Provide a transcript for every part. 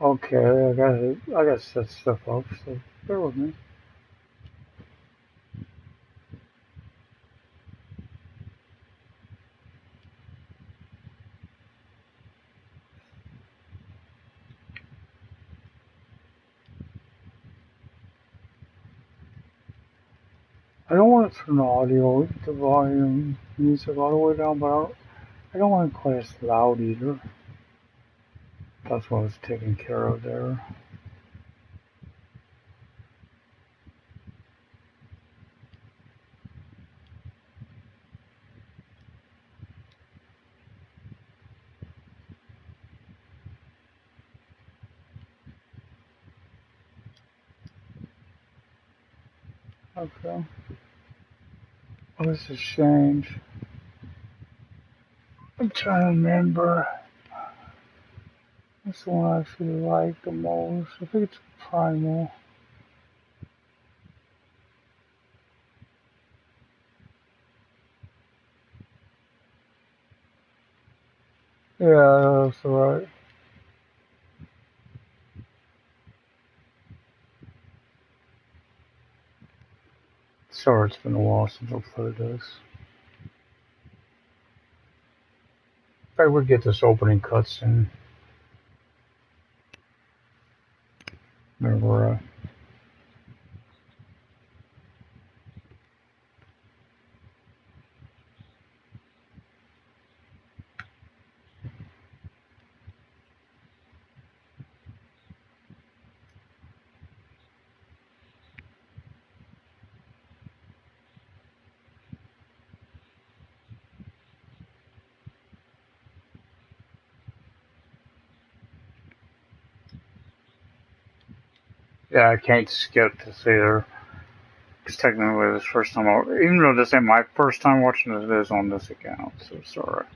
Okay, I gotta set stuff up, so bear with me. I don't want to turn the audio, the volume, music all the way down, but I don't want it quite as loud either. That's what I was taking care of there. Okay. Oh, this has changed. I'm trying to remember. That's the one I actually like the most. I think it's Primal. Yeah, that's right. Sorry, it's been a while since I've played this. In fact, we get this opening cutscene. Remember, yeah, I can't skip this either. Because technically, this first time, even though this ain't my first time watching this, it is on this account, so sorry.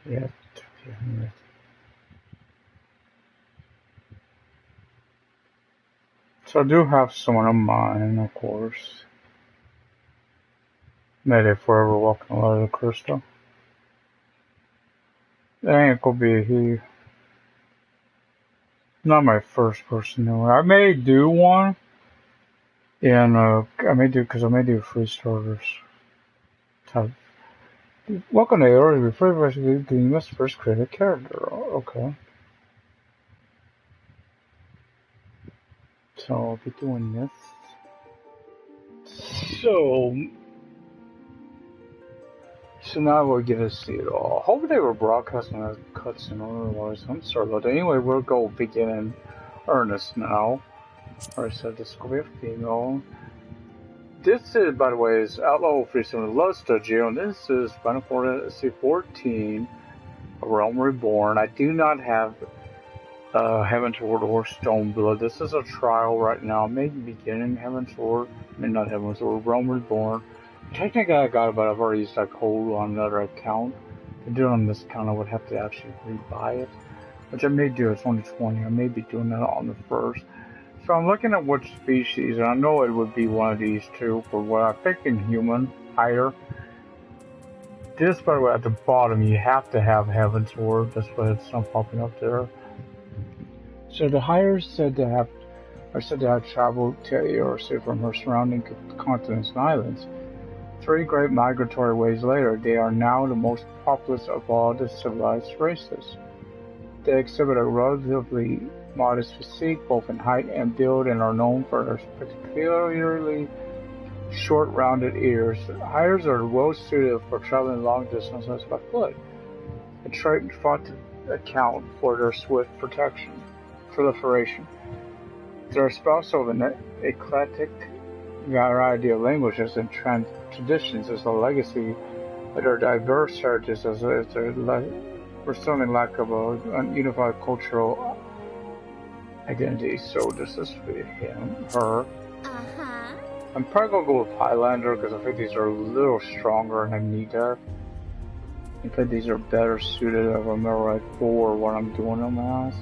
Yeah. So I do have someone of mine, of course. Made it forever walking a lot of the crystal. That ain't gonna be he. Not my first person to. I may do one, and I may do because I may do free starters type. Welcome to Aeori. Refer to the US first created character. Okay. So I'll be doing this. So now we're gonna see it all. Hopefully they were broadcasting a cutscene otherwise. I'm sorry about that. Anyway, we'll go begin in earnest now. Alright, so this will be a female. This is, by the way, is Outlaw 37 Love Studio, and this is Final Fantasy 14, Realm Reborn. I do not have Heaven's Ward or Stoneblood. This is a trial right now. Maybe beginning Heaven's Ward. I mean, not Heaven's Ward, Realm Reborn. Technically, I got it, but I've already used that code on another account. To do it on this account, I would have to actually rebuy it, which I may do. It's only 20. I may be doing that on the first. So I'm looking at which species, and I know it would be one of these two for what I'm thinking human, higher. This, by the way, at the bottom, you have to have Heaven's Ward. That's why it's not popping up there. So the higher are said to have traveled to Aeori from her surrounding continents and islands. 3 great migratory waves later, they are now the most populous of all the civilized races. They exhibit a relatively modest physique, both in height and build, and are known for their peculiarly short, rounded ears. Hires are well suited for traveling long distances by foot, a trait thought to account for their swift proliferation. They are spouses of an eclectic variety of languages and traditions as a legacy of their diverse heritage, as their resounding lack of a unified cultural identity. So this is for her. I'm probably gonna go with Highlander because I think these are a little stronger and I need that. I think these are better suited, if I remember right, for what I'm doing them as.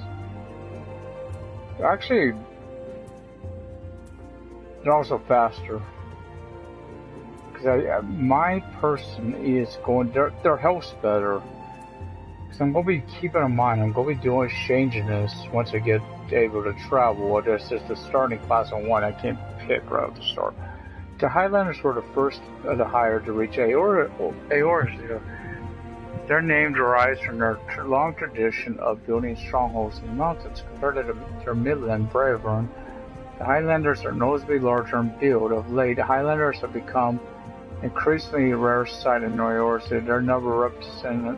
Actually, they're also faster. Because my person is going, their health's better. Because I'm going to be keeping in mind, I'm going to be doing changing this once I get able to travel. This is the starting class on 1, I can't pick right at the start. The Highlanders were the first of the higher to reach Aeori. Their name derives from their long tradition of building strongholds in the mountains. Compared to their Midland brethren, the Highlanders are noticeably larger in build. Of late, the Highlanders have become increasingly rare sight in Aeori. Their number represented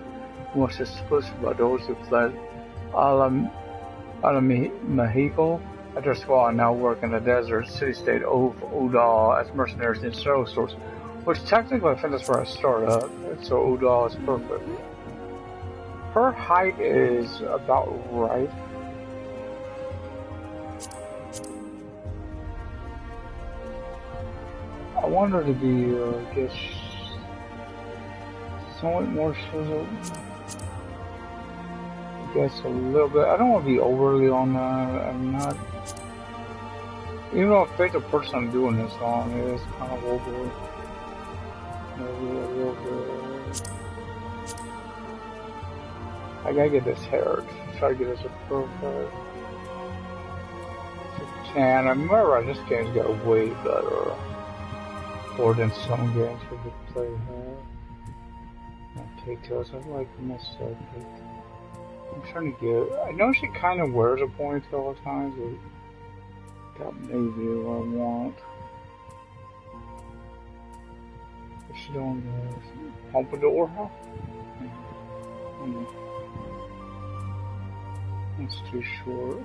almost exclusively by those who fled Mexico after Squaw and now work in the desert city-state of Udall as mercenaries in snow stores. Which technically I think that's where I started, so Udall is perfect. Her height is about right. I want her to be, I guess, somewhat more chiseled. I guess a little bit. I don't want to be overly on that. I'm not. Even though I think the person I'm doing this on is kind of over. Maybe a little bit. I gotta get this hair. Try to get this a perfect. And I remember this game's got way better. Or than some games we could play hair. Not pigtails. I like myself. I'm trying to get. I know she kind of wears a ponytail at times, but that may be what I want. Is she doing the pompadour? That's too short.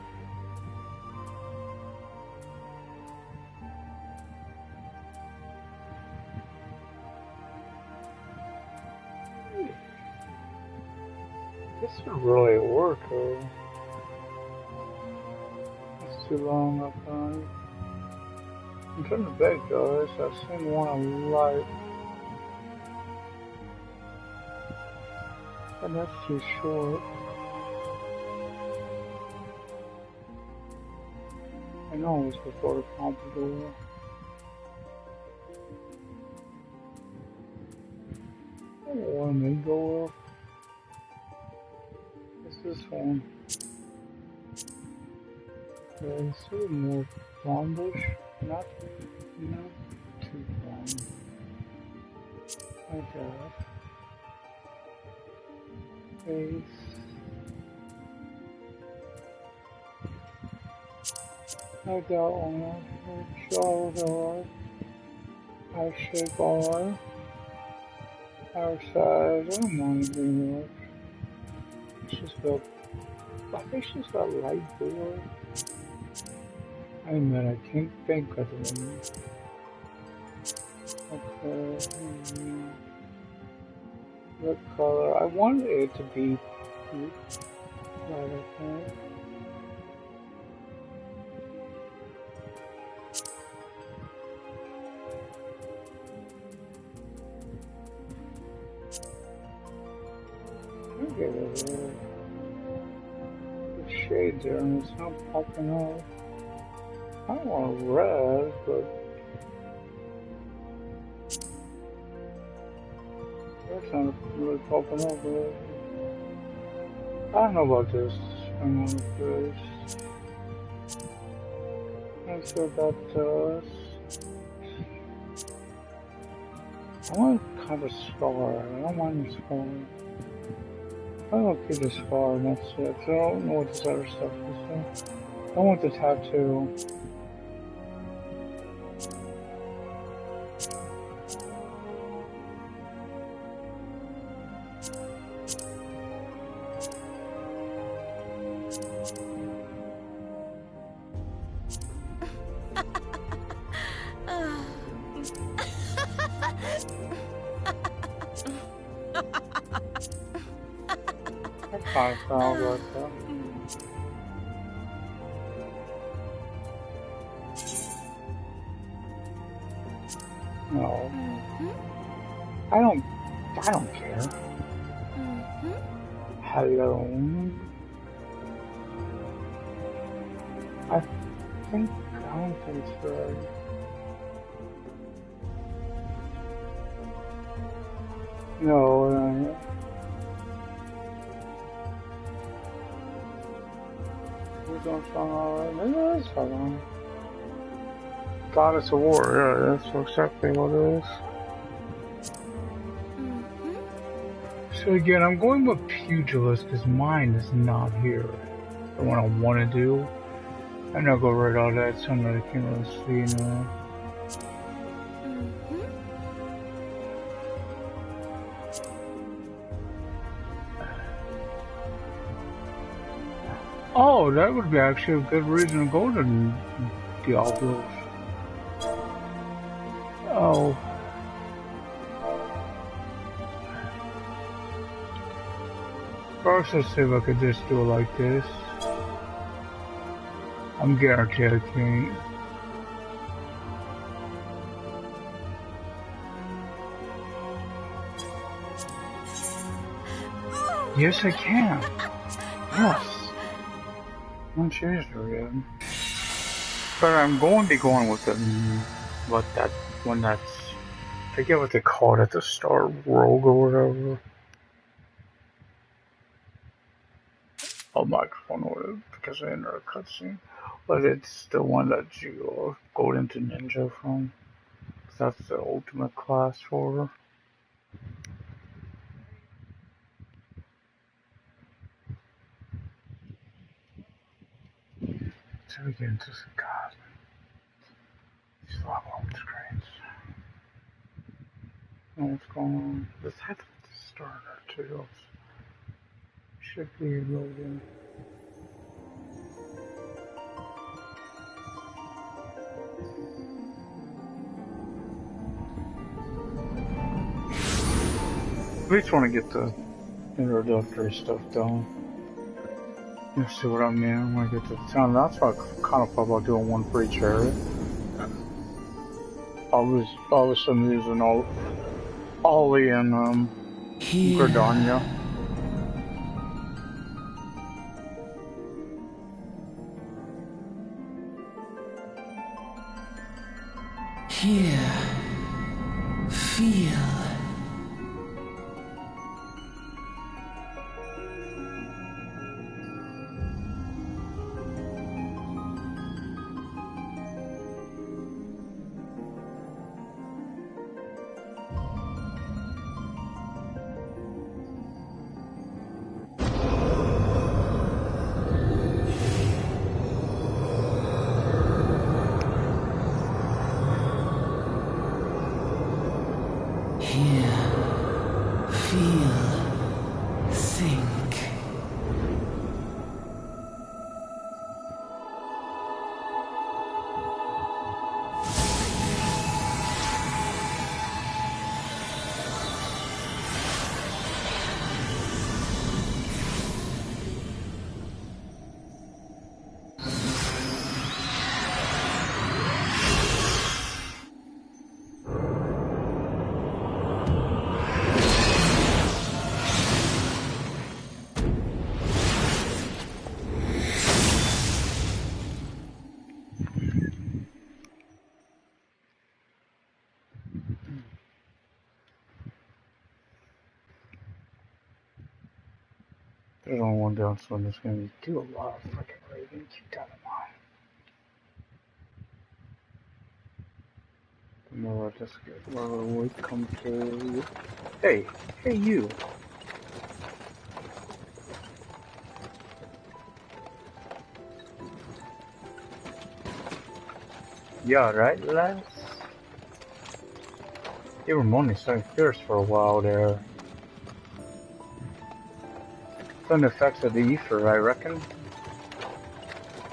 This would really work, though. It's too long up high. I'm trying to beg, guys. I've seen one I like. And that's too short. I know it was before the pompadour. Oh, I may go up. What's this one? It's a little more blondish, not too blonde. Like that. Ace. I don't want to shoulder. I shake all outside. I don't want to do much. She's got, I think she's got light blue. I admit I can't think of them. Okay. What color? I want it to be pink. Right, okay. Look at it. The shades there and it's not popping up. I don't want red, but that's not really popping up. But I don't know about this. I'm on the face. Let's see what that does. I want kind of a scar. I don't want a scar. I don't keep the scar and that's it. So I don't know what this other stuff is. I don't want the tattoo. I found like that. No. I don't care. Hello. I don't think it's red. No, we don't sound alright. Maybe it is fun. Goddess of War, yeah, that's exactly what it is. So again, I'm going with Pugilist because mine is not here. The one I want to do. I'm not going to write all that, so I can't really see now. Oh, that would be actually a good reason to go to Diablos. Oh. First, let's see if I could just do it like this. I'm guaranteed I can't. Yes, I can. Yes. I'm seriously again. But I'm going to be going with the, what that one that's, I forget what they call it, the Star Rogue or whatever. Oh, microphone or because I entered a cutscene. But it's the one that you go into Ninja from. That's the ultimate class for her. So we get into some God. These love home screens. I don't know what's going on. This had to be the starter too. Should be loading. We just want to get the introductory stuff done. You see what I mean? When I get to the town, that's why I kind of thought about doing one for each area. I was using Ollie and Gridania. Here, feel. Hear, feel, think. There's only one downside. There's going to be too a lot of freaking ravens. Keep that in mind. The more I just get more weight come to. Hey, you. You alright, lads? You were moaning so fierce for a while there. Some effects of the ether, I reckon.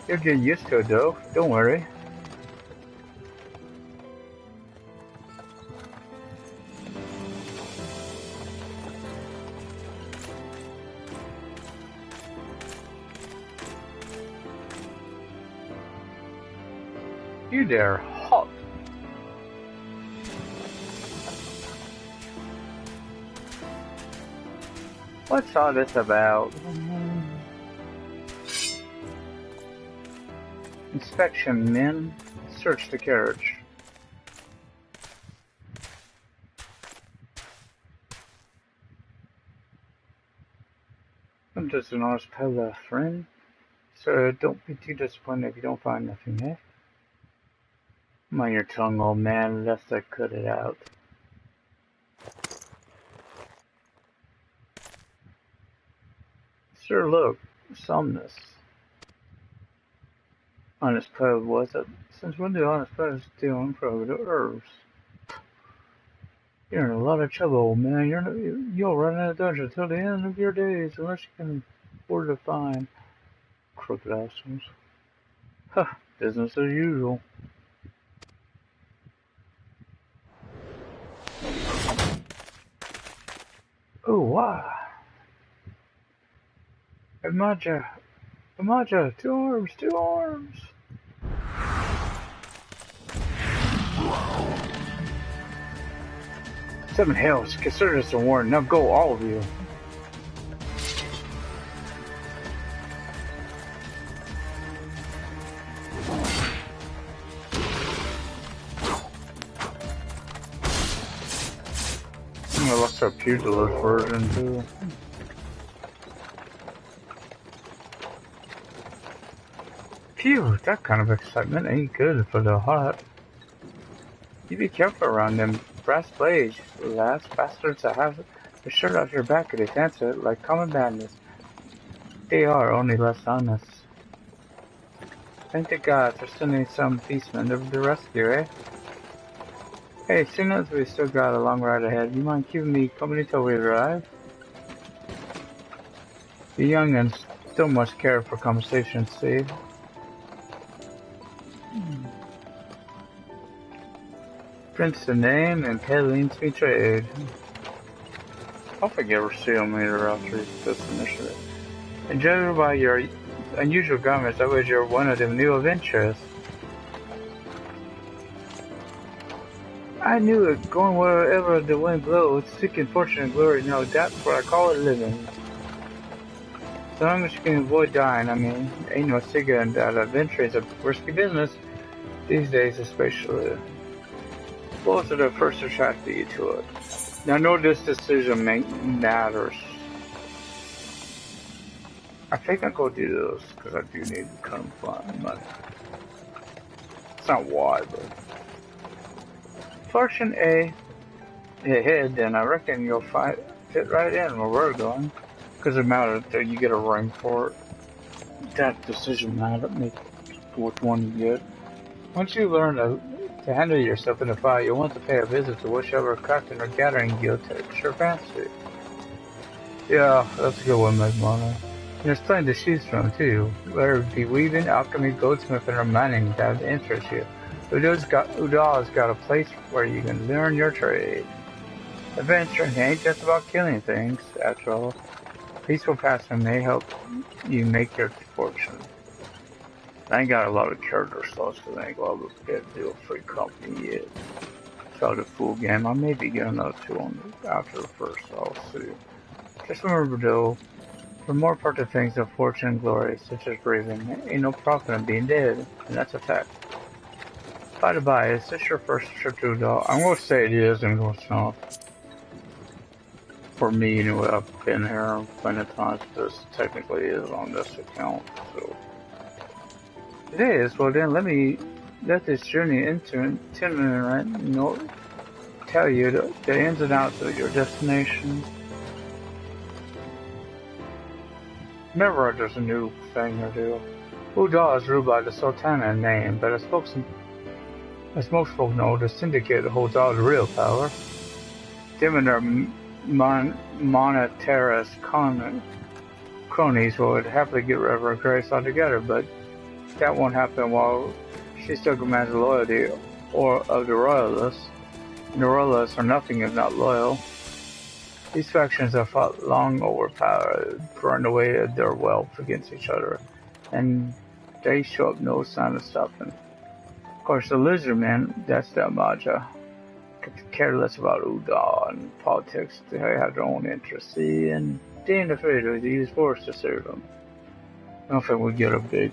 You'll get used to it though, don't worry. You there, hot. What's all this about? Inspection, men. Search the carriage. I'm just an honest pal, friend. So don't be too disappointed if you don't find nothing, eh? Mind your tongue, old man, lest I cut it out. Sure, look, somnus. Honest pub was it? Since when do honest pubs steal unprohibited herbs? You're in a lot of trouble, old man. You'll run out of dungeon till the end of your days unless you can afford to find crooked assholes. Huh, business as usual. Oh, wow. Imaja, two arms. Seven hells, consider this a warning. Now go, all of you. I lost our Pugilist version too. Phew, that kind of excitement ain't good for the heart. You be careful around them brass blades, last bastards that have the shirt off your back if they fancy it like common bandits. They are only less honest. Thank the gods for sending some beastmen to the rescue, eh? Hey, seeing as we still got a long ride ahead, you mind keeping me company till we arrive? The young'uns still must care for conversation's sake. Prince the name and Palene's betrayed. I'll forget we're seeing later after this initiative. And judging by your unusual garments, I was you're one of them new adventurers. I knew it, going wherever the wind blows, seeking fortune and glory, no, that's what I call it living. So long as you can avoid dying, I mean, ain't no secret in that adventure is a risky business, these days especially. What was the first attracted you to it? Now know this decision matters. I think I'll go do this, because I do need to come find money. It's not why, but... Fortune A ahead, then I reckon you'll fit right in where we're going. Because it matters that you get a ring for it. That decision matters, make which one you get. Once you learn To handle yourself in the fight, you'll want to pay a visit to whichever crafting or gathering guild takes your fancy. Yeah, that's a good one, Magmana. And there's plenty to choose from, too. Whether it be weaving, alchemy, goldsmithing, or mining that interests you. Udal's got a place where you can learn your trade. Adventuring ain't just about killing things, after all. Peaceful pastime may help you make your fortune. I ain't got a lot of character slots because I ain't got to get to a free company yet. So the full game, I may be getting another 2 on after the first, I'll see. Just remember though, for more part of things of fortune and glory, such as breathing, ain't no profit in being dead, and that's a fact. By the by, is this your first trip to Udall? I'm gonna say it is, and it's not. For me, anyway, I've been here plenty of times, but this technically is on this account, so. It is, well then let this journey itinerant tell you the ins and outs of your destination. Remember, there's a new thing to do. Udall is ruled by the Sultana in name, but as most folk know, the Syndicate holds all the real power. Them and their monetarist cronies would happily get rid of her grace altogether, but that won't happen while she still commands the loyalty of the Royalists. And the Royalists are nothing if not loyal. These factions have fought long over power, burned away their wealth against each other, and they show up no sign of stopping. Of course, the Lizardmen, that's their Maja, could care less about Udall and politics. They have their own interests, and they ain't afraid to use force to serve them. I don't think we get a big,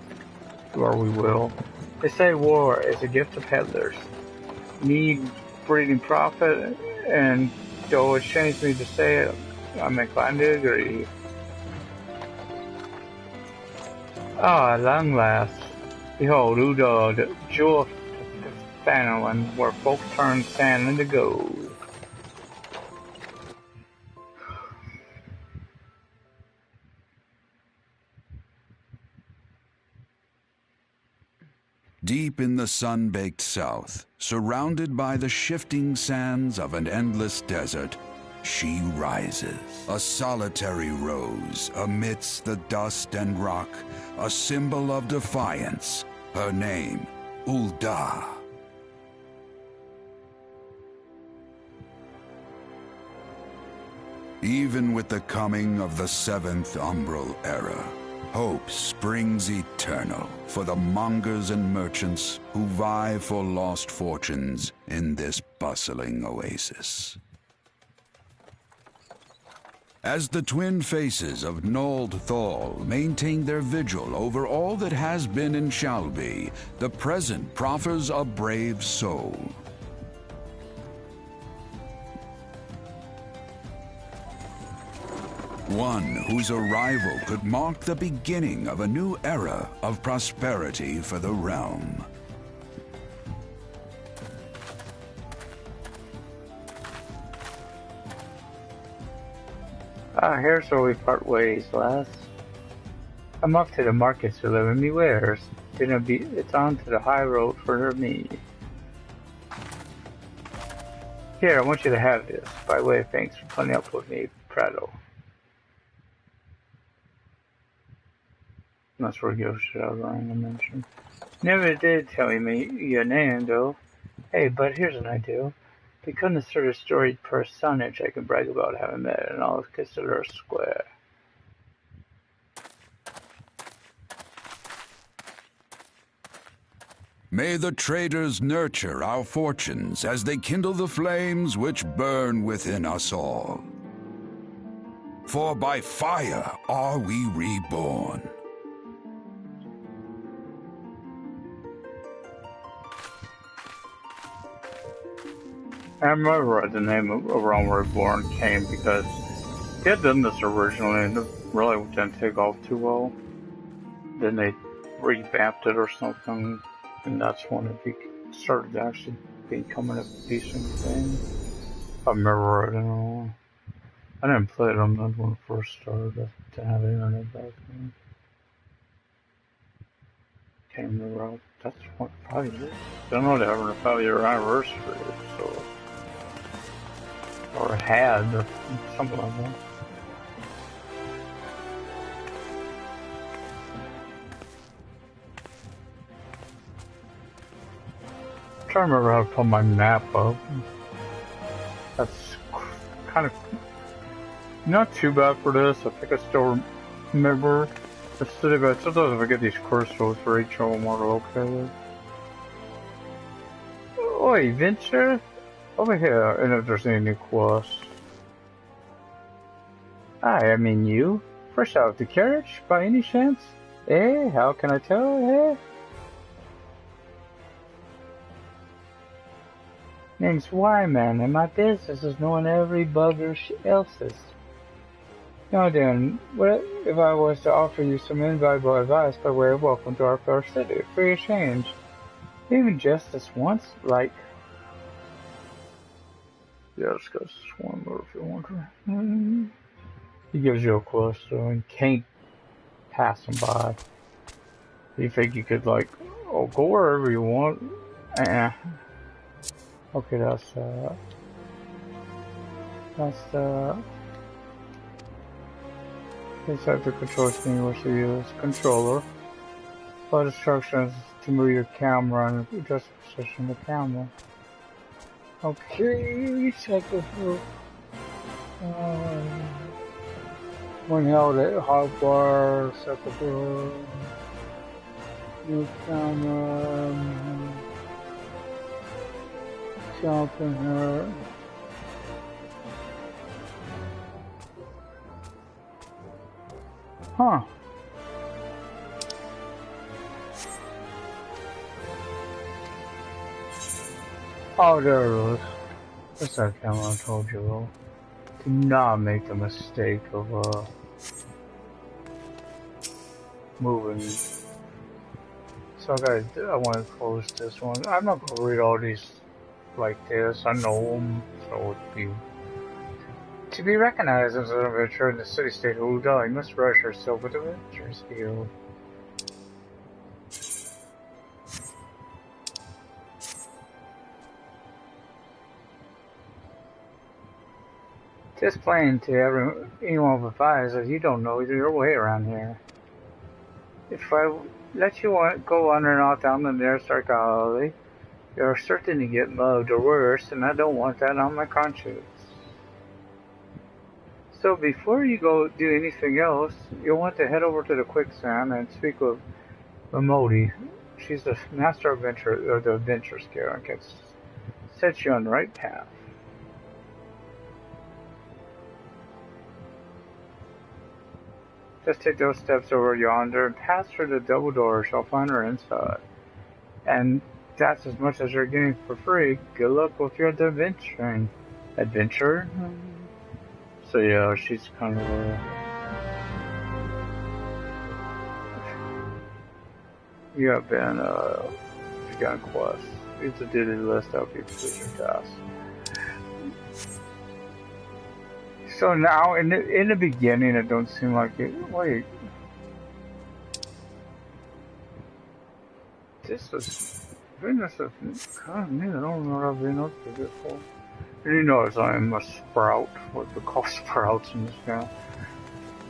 or we will. They say war is a gift of peddlers. Need breeding profit, and though it shames me to say it, I'm inclined to agree. Ah, at long last, behold Udall, the jewel of Fanaland, where folk turn sand into gold. Deep in the sun-baked south, surrounded by the shifting sands of an endless desert, she rises, a solitary rose amidst the dust and rock, a symbol of defiance. Her name, Ul'dah. Even with the coming of the 7th Umbral Era, hope springs eternal for the mongers and merchants who vie for lost fortunes in this bustling oasis. As the twin faces of Nold Thal maintain their vigil over all that has been and shall be, the present proffers a brave soul. One whose arrival could mark the beginning of a new era of prosperity for the realm. Here's where we part ways, lass. I'm off to the markets delivering me wares. It's on to the high road for me. Here, I want you to have this, by way of thanks for putting up with me, Prado. That's where Ghost I mentioned. Never did tell me your name, though. Hey, but here's an idea. Become the sort of storied personage I can brag about having met in all of Kistler Square. May the traders nurture our fortunes as they kindle the flames which burn within us all. For by fire are we reborn. I remember the name of Reborn came because they had done this originally and it really didn't take off too well. Then they revamped it or something, and that's when it started actually becoming a decent thing. If I remember right, I didn't play it on that when it first started. I didn't have internet back then. Can't remember off That's what 5 years. They're not having a 5-year anniversary, so or had or something like that. I'm trying to remember how to pull my map up. That's kind of not too bad for this. I think I still remember the city, but sometimes if I get these crystals for each of them are located. Oi, venture over here, and if there's any new quests. Hi, I mean you. Fresh out of the carriage, by any chance? Eh, how can I tell, eh? Name's Wyman, and my business is knowing every bugger else's. Now then, what if I was to offer you some invaluable advice by way of welcome to our fair city, free of change? Even just this once, like... Yeah, let's go Swimmer if you want to. He gives you a quest, so you can't pass him by. You think you could, like, oh, go wherever you want? Okay, that's this type of control scheme you wish to use. Controller. Follow instructions to move your camera and adjust the position of the camera. Okay, check it through. When held at hotbar, second door. New camera. Jump in here. Huh. Oh, there it is. That's that camera I told you about. Do not make the mistake of, moving. So I want to close this one. I'm not going to read all these like this. I know them, so it'd be... To be recognized as an adventurer in the city-state of Udall, you must rush yourself with adventures field. Just plain to anyone with eyes that you don't know your way around here. If I let you go wandering off down the nearest dark alley, you're certain to get mugged or worse, and I don't want that on my conscience. So before you go do anything else, you'll want to head over to the quicksand and speak with Mamodi. She's the master adventurer, or the adventure scare, and can set you on the right path. Just take those steps over yonder and pass through the double doors. You'll find her inside. And that's as much as you're getting for free. Good luck with your adventuring. Adventure? So yeah, she's kind of you have been, begun quests. Use the duty list to help you complete your task. So now, in the beginning, it don't seem like it. Wait, this is goodness of kind of neat. I don't know what I've been up to before. You notice I am a sprout. What we call sprouts in this game.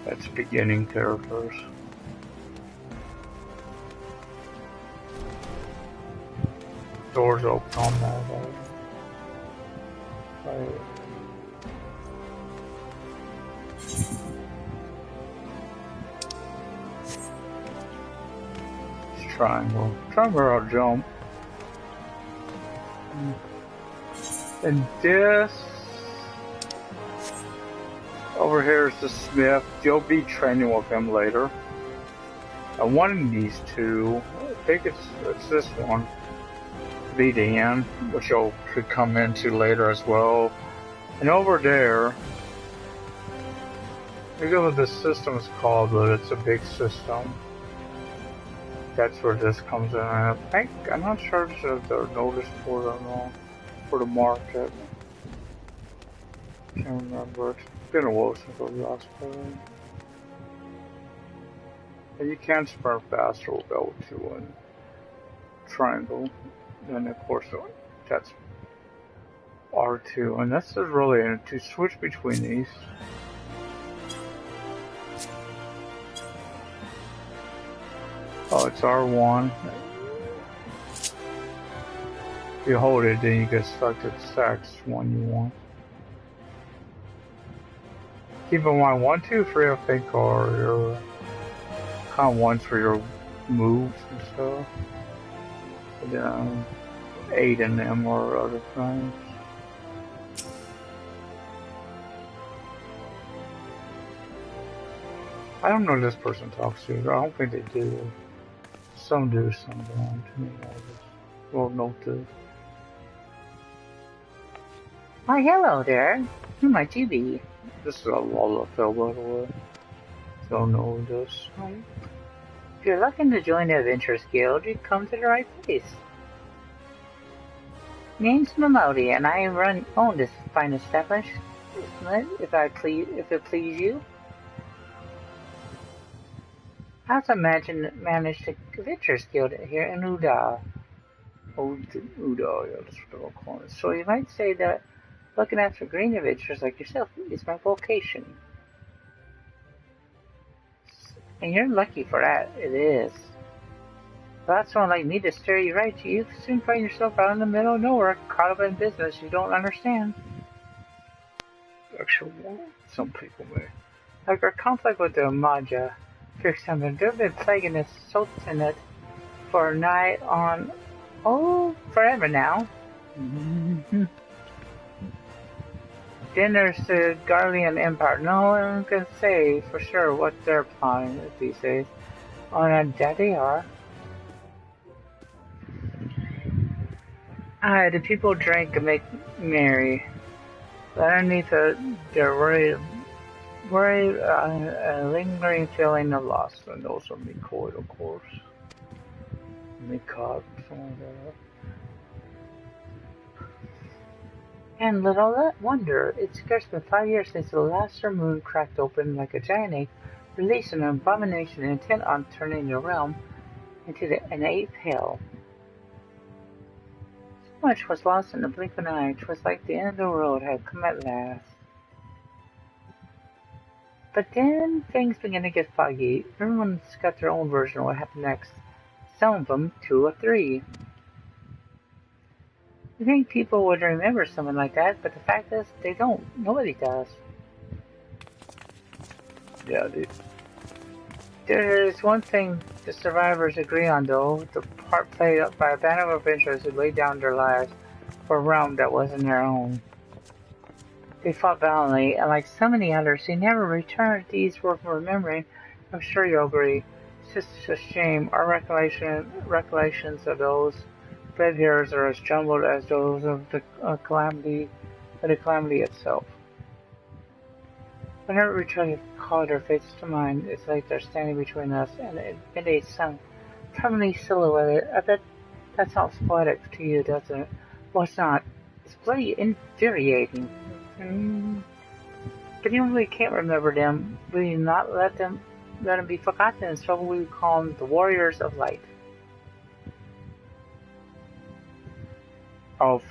That's beginning characters. Doors open on that. Right. Triangle. Triangle or jump. And this over here is the Smith. You'll be training with him later. And one of these two, I think it's this one, the end, which you could come into later as well. And over there, I forget what this system is called, but it's a big system. That's where this comes in. And I'm not sure if they're notice board or not for the market. Can't remember. It's been a while since I last played. And you can sprint faster with L2 and triangle. Then of course that's R2, and this is really to switch between these. Oh, it's R1. If you hold it, then you get select the stacks one you want. Keep in mind, 1, 2, 3, I think, are your kind of ones for your moves and stuff. And then 8 in them or other things. I don't know if this person talks to you. I don't think they do. Some do, some don't. To me, I just will note this. Why, hello there. Who might you be? This is a Lullafell, by the way. Don't know this. If you're looking to join the Adventurers Guild, you've come to the right place. Name's Mamodi, and I own this fine establishment. If it please you. I also managed the Adventurers Guild here in Uda. Oh, Uda, yeah, that's what they're calling it. So you might say that looking after green adventurers like yourself is my vocation. And you're lucky for that, it is. Without someone like me to steer you right, you soon find yourself out in the middle of nowhere, caught up in business you don't understand. Actually, some people may. Like our conflict with the Maja, for example, they've been plaguing the Sultanate for nigh on, forever now. Mm-hmm. Then there's the Garlean Empire. No one can say for sure what they're plotting these days. That they are. The people drink and make merry. But underneath their worry, a lingering feeling of loss. And those are Mikoid, of course. Mikot, something like that. And little wonder, it's scarce been 5 years since the luster moon cracked open like a giant ape, releasing an abomination intent on turning the realm into an ape hell. So much was lost in the blink of an eye. 'Twas like the end of the world had come at last. But then things began to get foggy. Everyone's got their own version of what happened next. Some of them 2 or 3. You think people would remember someone like that, but the fact is, they don't. Nobody does. Yeah, dude. There is one thing the survivors agree on, though: the part played by a band of adventurers who laid down their lives for a realm that wasn't their own. They fought valiantly, and like so many others, they never returned. These worth remembering. I'm sure you'll agree. It's just a shame. Our recollections of those red hairs are as jumbled as those of the calamity itself. Whenever we try to call their faces to mind, it's like they're standing between us and a sun, permanently silhouetted. I bet that sounds poetic to you, doesn't it? Well, it's not. It's bloody infuriating. But even if we can't remember them, we not let them be forgotten, and so we call them the Warriors of Light. Oh,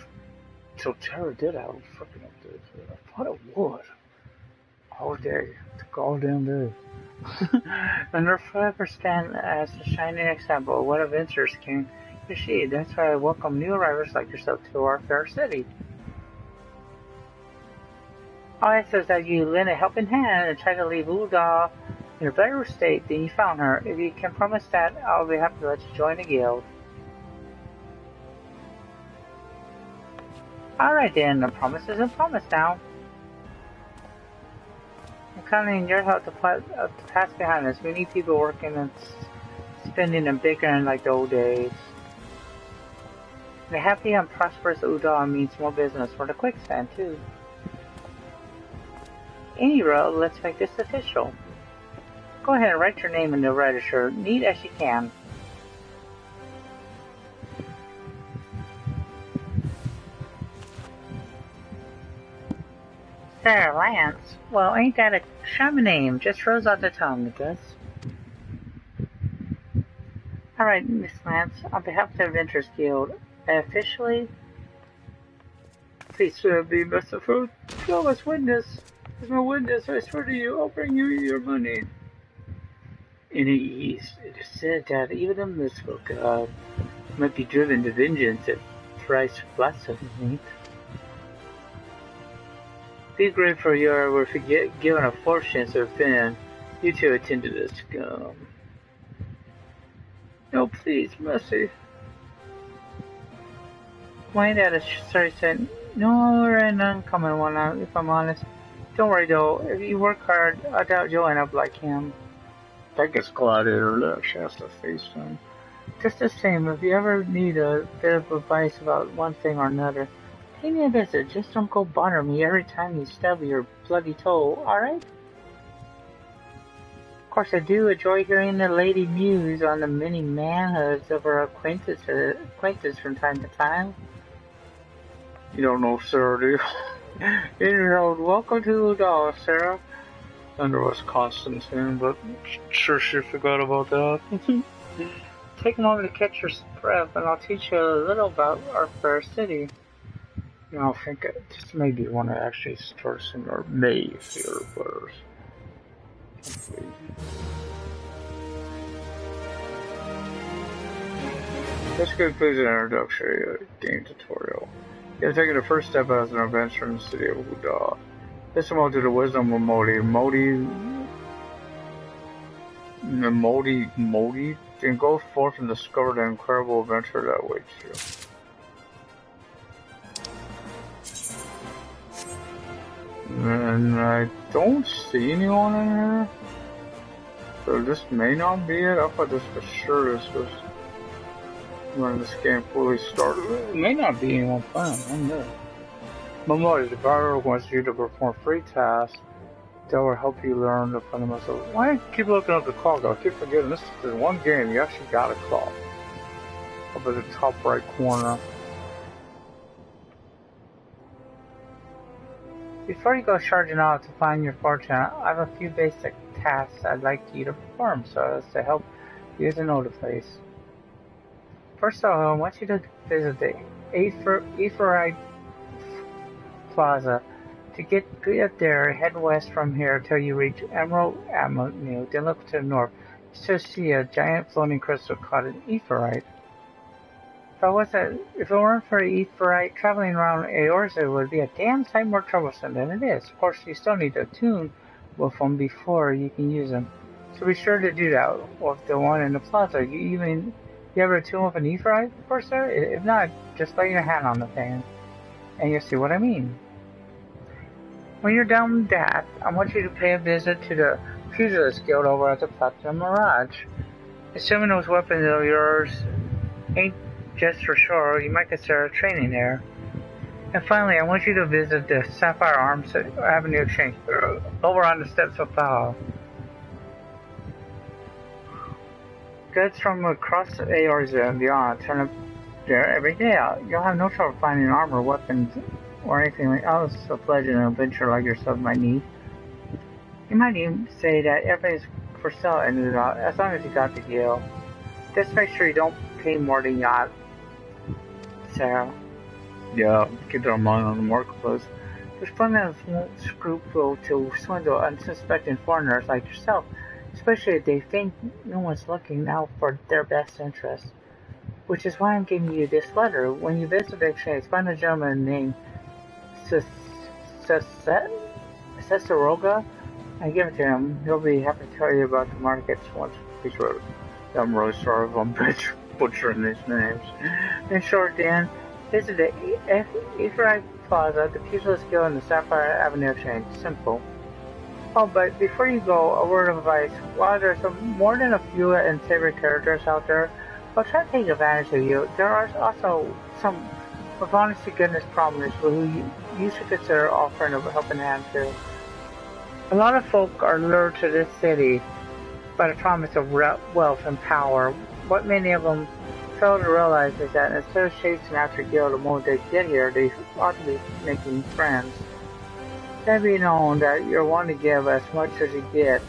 so Terra did have a freaking update. I thought it would. All day. Took all damn day. And they'll forever stand as a shining example of what adventures can achieve. That's why I welcome new arrivals like yourself to our fair city. All I ask is that you lend a helping hand and try to leave Ulda in a better state than you found her. If you can promise that, I'll be happy to let you join the guild. Alright then, the promise is a promise now. I'm counting on your help to pass behind us. We need people working and spending and bickering like the old days. The happy and prosperous Udon means more business for the Quicksand too. Any road, let's make this official. Go ahead and write your name in the register, neat as you can. Sarah Lance? Well, ain't that a charming name? Just rolls off the tongue, it does. Alright, Miss Lance, on behalf of the Adventurers Guild, I officially... Please be merciful. Show us witness. As my witness, I swear to you, I'll bring you your money. In the East, it is said that even a merciful god might be driven to vengeance if thrice blasphemed. Be grateful you were given a fourth chance to offend. You two attend to this scum. No, please, mercy. Mind that a sorry said, no, we're an uncommon one, if I'm honest. Don't worry though, if you work hard, I doubt you'll end up like him. That gets Gladiator let Shasta face him. Just the same, if you ever need a bit of advice about one thing or another, pay me a visit. Just don't go bother me every time you stub your bloody toe, alright? Of course, I do enjoy hearing the lady muse on the many manhoods of her acquaintance from time to time. You don't know, sir, do you? Welcome to Udall, Sarah. Thunder was Constantine, but sure she forgot about that. Take a moment to catch your breath, and I'll teach you a little about our fair city. You know, I think it just maybe want to actually start in our Mayfair first. This concludes an introductory game tutorial. You have taken the first step as an adventurer in the city of Huda. Listen well to the wisdom of Modi, then go forth and discover the incredible adventure that awaits you. And I don't see anyone in here, so this may not be it. I thought this for sure this was when this game fully started. It may not be anyone playing, I don't know. Memorial, the buyer wants you to perform free tasks that will help you learn the fundamentals. Why do you keep looking up the clock? I keep forgetting this is one game you actually got a clock. Up at the top right corner. Before you go charging out to find your fortune, I have a few basic tasks I'd like you to perform so as to help you get to know the place. First of all, I want you to visit the Aephorite Plaza. To get there, head west from here till you reach Emerald Avenue, then look to the north. You should see a giant floating crystal called an Aephorite. If it weren't for Aephorite, traveling around Eorza would be a damn sight more troublesome than it is. Of course, you still need to attune with them before you can use them. So be sure to do that with the one in the plaza. You ever attune with an Aephorite before, sir? If not, just lay your hand on the thing, and you'll see what I mean. When you're done with that, I want you to pay a visit to the Pugilist Guild over at the Platinum Mirage. Assuming those weapons of yours ain't just for sure, you might consider training there. And finally, I want you to visit the Sapphire Arms Avenue Exchange over on the steps of Foul. Goods from across the Eorza and beyond turn up there every day. You'll have no trouble finding armor, weapons, or anything else a pleasant adventurer like yourself might need. You might even say that everything's for sale in Udall, as long as you got the deal. Just make sure you don't pay more than you ought, Sarah. Yeah, keep that in mind on the marketplace. There's plenty of scruple to swindle unsuspecting foreigners like yourself, especially if they think no one's looking out for their best interests. Which is why I'm giving you this letter. When you visit the exchange, find a gentleman named Cesaroga and give it to him. He'll be happy to tell you about the markets once he's ready. I'm really sorry if I'm butchering these names. In short, Dan, visit the Aephorite Plaza, the Pugilist Guild, and the Sapphire Avenue Exchange. Simple. Oh, but before you go, a word of advice. While there's more than a few unsavory characters out there, I'll try to take advantage of you. There are also some with honest to goodness prominents who you should consider offering a helping hand to. A lot of folk are lured to this city by the promise of wealth and power. What many of them fail to realize is that instead of chasing after guild the moment they get here, they ought to be making friends. Let it be known that you're wanting to give as much as you get,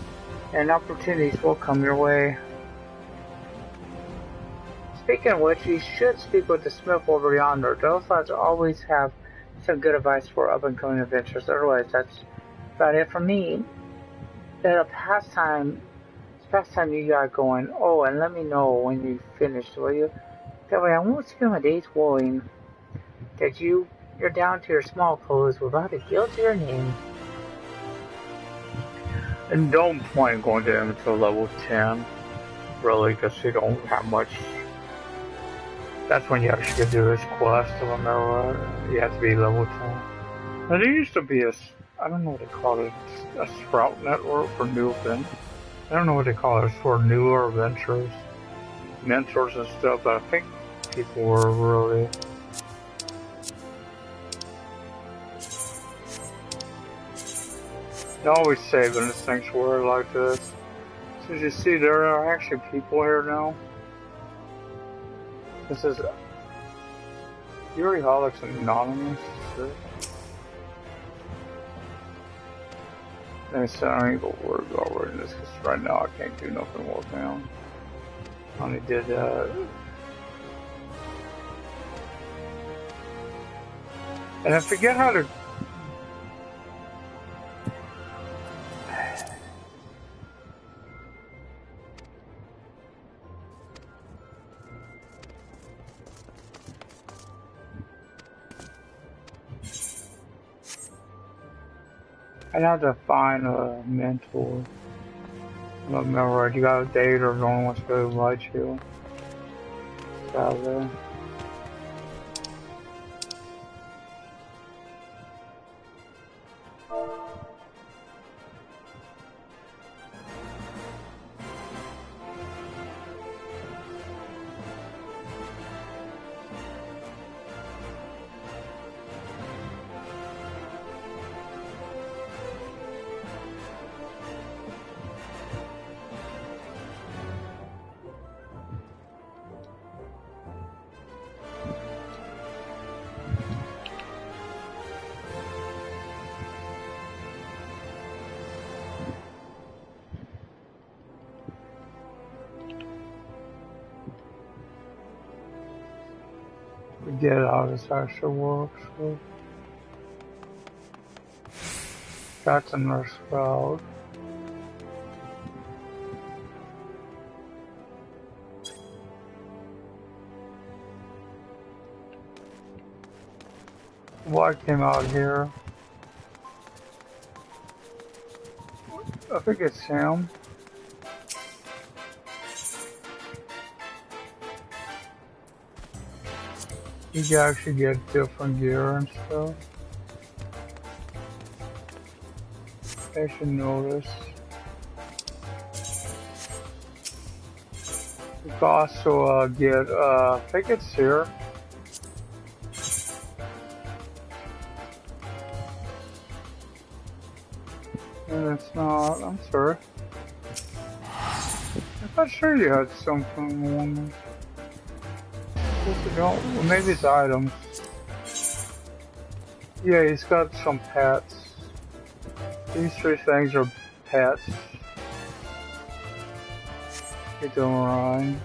and opportunities will come your way. Speaking of which, you should speak with the smith over yonder. Those lads always have some good advice for up-and-coming adventures. Otherwise, that's about it for me. It's past time you got going. Oh, and let me know when you finish, will you? That way I won't spend my days worrying that you're down to your small clothes without a guilt to your name. And don't plan going down until level 10, really, because you don't have much. That's when you actually do this quest, if I remember right. You have to be level 10. Now, there used to be I don't know what they call it, a sprout network for new events. I don't know what they call it, for newer adventures, mentors and stuff, but I think people were really... They're always saving a sanctuary like this. So as you see, there are actually people here now. This is... Yuri Hollick's anonymous. I said I ain't gonna worry about reading this because right now I can't do nothing more down. I only did and I forget how to. I have to find a mentor. I don't remember if you got a date or no one wants to invite you. It's out there. Get how this actually works. So. That's a nurse crowd. What came out here? I think it's him. You can actually get different gear and stuff. I should notice. You can also get, I think it's here. And it's not, I'm sorry. I'm not sure you had something on. Well, maybe it's items. Yeah, he's got some pets. These three things are pets. You're doing alright.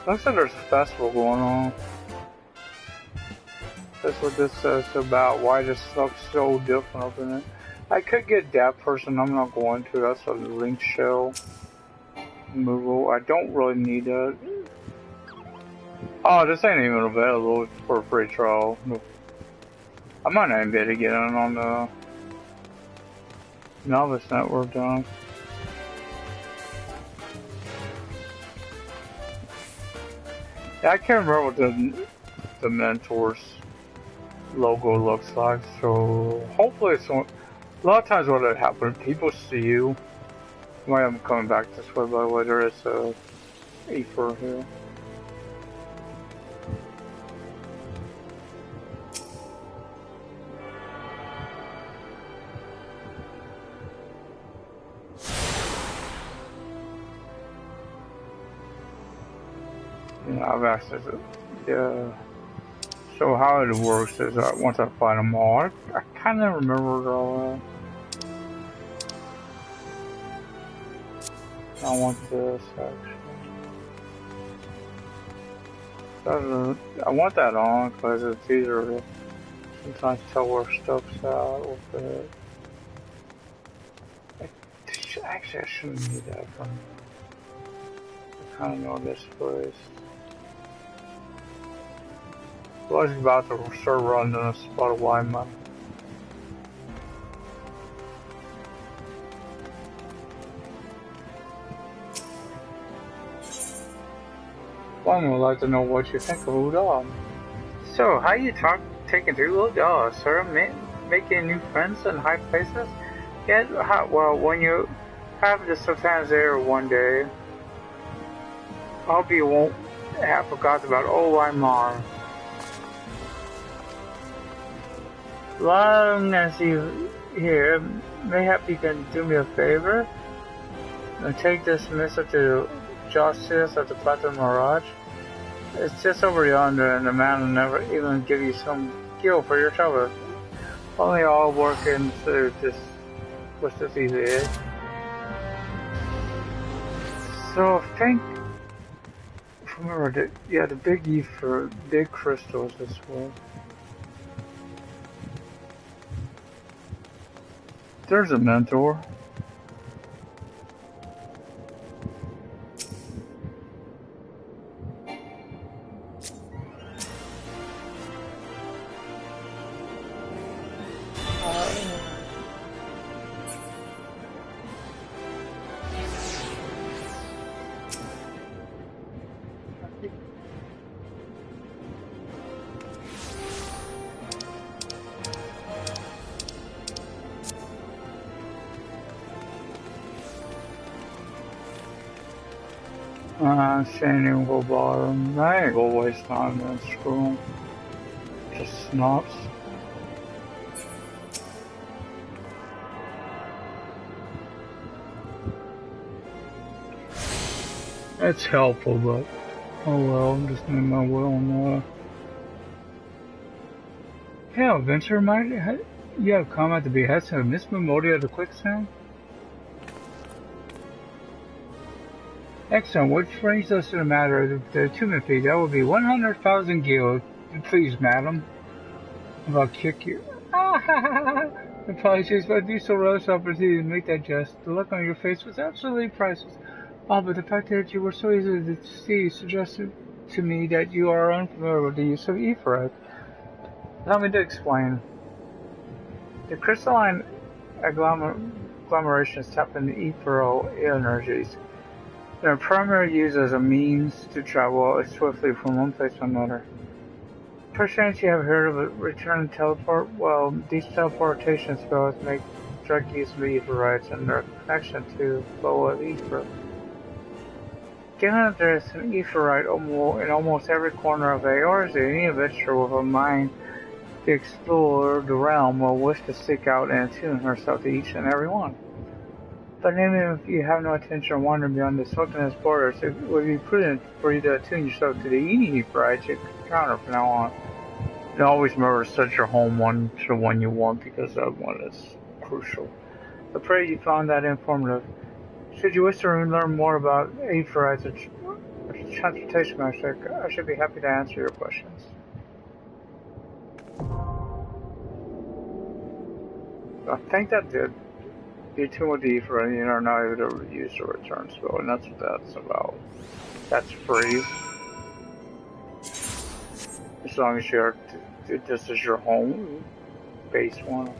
Looks like there's a festival going on. That's what this says about why this looks so different up in it. I could get that person, I'm not going to. That's a link shell removal. I don't really need that. Oh, this ain't even available for a free trial. I might not even be able to get in on the Novice Network, John. Yeah, I can't remember what the Mentor's logo looks like, so hopefully it's a lot of times what happens, people see you. Why I'm coming back this way, by the way, there is a Ether here. Yeah, I've accessed it. Yeah. So how it works is once I find them all, I kind of remember it all. I want this actually. I want that on because it's easier to sometimes tell where stuff's at with it. Actually, I shouldn't need that from. I kind of know this place. I was about to start running a spot of Wyman. One would like to know what you think of Udall. So, how you taking to Udall, sir? Making new friends in high places? Yeah, well, when you have the Sultan's there one day, I hope you won't have forgotten about old Weimar. Long as you here, mayhap you can do me a favor and take this missive to Justice at the Platinum Mirage. It's just over yonder, and the man will never even give you some gill for your trouble. Only all working through this with this easy. So I think, remember, the big E for big crystals this way. There's a mentor. She ain't even go bottom. I ain't gonna waste time in that screw. Just snots. It's helpful, but oh well, I'm just in my will and Hell, Venture, you have come at the behest of Miss Memoria of the Quicksand? Excellent, which brings us to the matter of the achievement fee. That will be 100,000 gil. Please, madam. I'll kick you. Apologies, but I do so relish the opportunity to make that jest. The look on your face was absolutely priceless. Oh, but the fact that you were so easy to see suggested to me that you are unfamiliar with the use of Ephraim. Allow me to explain. The crystalline agglomerations tap into ethereal energies. Their primary use as a means to travel swiftly from one place to another. Perchance you have heard of a return teleport? Well, these teleportation spells make direct use of Ephorites and their connection to flow of ether. Given that there is an Ephorite in almost every corner of Aorz, any adventurer with a mind to explore the realm will wish to seek out and attune herself to each and every one. But even if you have no intention of wandering beyond the Sultan's borders, it would be prudent for you to attune yourself to the any Ephorite you encounter from now on. And always remember to set your home one to the one you want, because that one is crucial. I pray you found that informative. Should you wish to learn more about Ephorites or transportation magic, I should be happy to answer your questions. I think that did. You tune with the Ephorite, and you're not able to use the return spell, and that's what that's about. That's free. As long as you're, this is your home base one.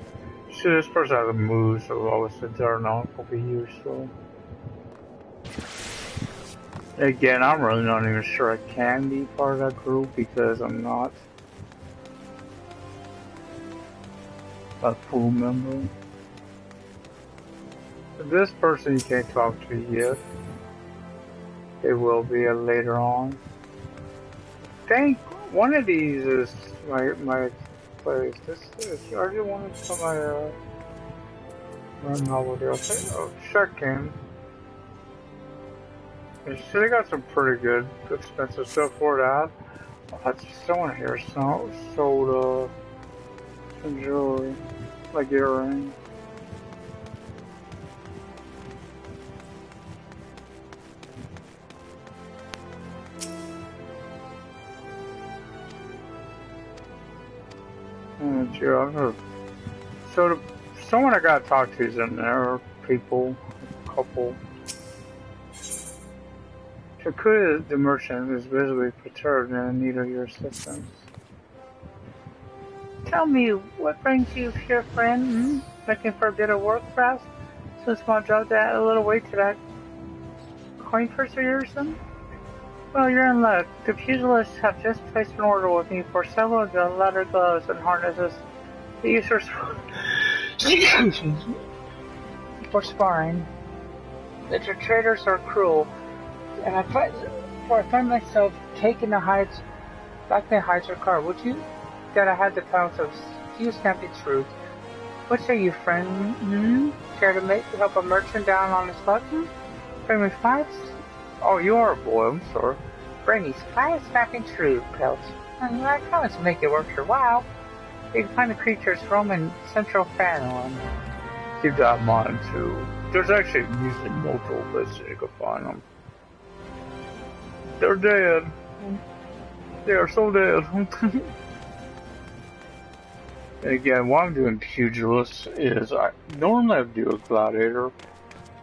So this person has a move, so obviously they're not going to be useful. Again, I'm really not even sure I can be part of that group because I'm not a full member. This person you can't talk to yet. It will be later on. I think one of these is my place. This is I just wanted to my novel there. I'll check in. They got some pretty good expensive stuff for that. Someone here sold some jewelry, like earrings. Yeah. So someone I gotta talk to is in there. People, a couple. Takuya the merchant is visibly perturbed and in need of your assistance. Tell me, what brings you here, friend? Hmm? Looking for a bit of work, perhaps? Some small job to add a little weight to that coin purse of yours? Well, you're in luck. The pugilists have just placed an order with me for several of the leather gloves and harnesses they use for sparring. The traders are cruel, and I find myself taking the hides, like the hides are car. Would you that I had the pounds of few snappy truth? What say you, friend? Hmm? Care to help a merchant down on his luck? Bring me 5? Oh, you are a boy, I'm sorry. Bring me 5 snapping truth pelts. I promise to make it worth your while. You can find the creatures roaming Central Fairlawn. Keep that in mind, too. There's actually usually multiple places you can find them. They're dead. They are so dead. And again, what I'm doing Pugilist is I normally do a gladiator,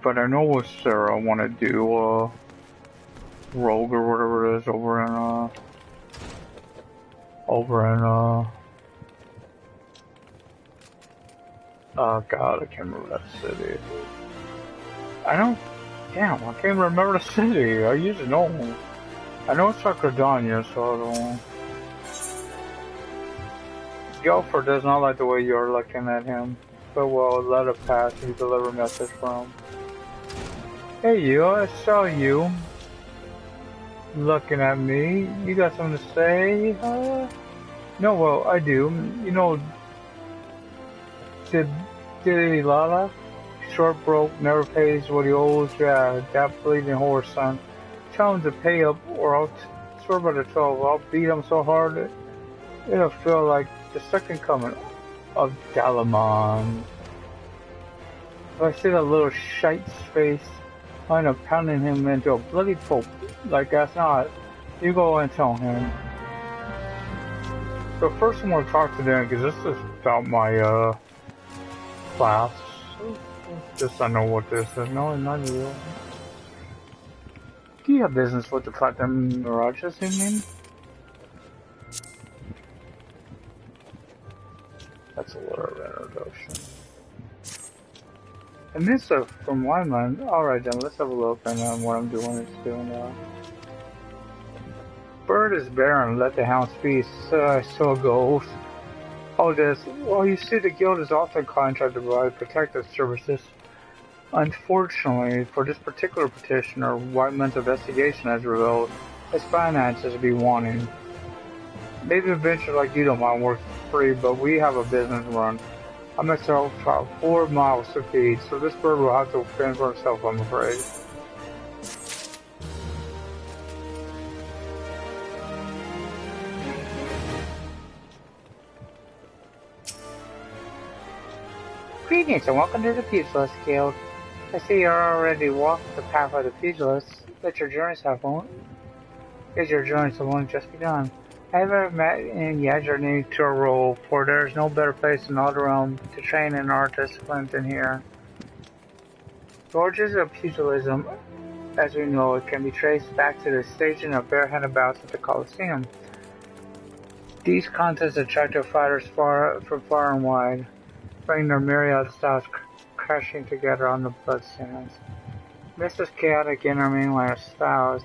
but I know with Sarah I want to do rogue or whatever it is over in oh god, I can't remember that city. Damn, I can't remember the city. I usually know. I know it's like Gardania, so I don't. Guilford does not like the way you're looking at him, but well, let it pass. You deliver a message for him. Hey, you, I saw you looking at me. You got something to say? No, well, I do. You know, did Lala? Short broke, never pays what he owes. Yeah, that bleeding horse, son. Tell him to pay up, or I'll swear by the 12. I'll beat him so hard it'll feel like the second coming of Dalamon. If I see that little shite's face, I end up pounding him into a bloody pulp. Like that's not. You go and tell him. So first I'm going to talk to them because this is about my class. Just I know what this is. No, not you. Do you have business with the Platinum Mirages, you mean? That's a little introduction. And this, from my mind, alright then, let's have a look on what I'm doing. It's doing now. Bird is barren, let the hounds feast. So it goes. Oh, this. Well, you see, the guild is often contracted to provide protective services. Unfortunately, for this particular petitioner, White Man's investigation has revealed his finances to be wanting. Maybe a venture like you don't mind work free, but we have a business run. I myself have 4 miles to feed, so this bird will have to fend for himself, I'm afraid. Greetings and welcome to the Pugilist Guild. I see you're already walked the path of the Pugilists. Let your journeys have one. Is your journeys have only just begun. I haven't met in yet your need to a role, for there is no better place in all the realm to train in our disciplines than here. The origins of pugilism, as we know it, can be traced back to the staging of barehanded bouts at the Colosseum. These contests attracted fighters from far and wide, bringing their myriad styles crashing together on the bloodstands. Amidst this chaotic intermingling of styles,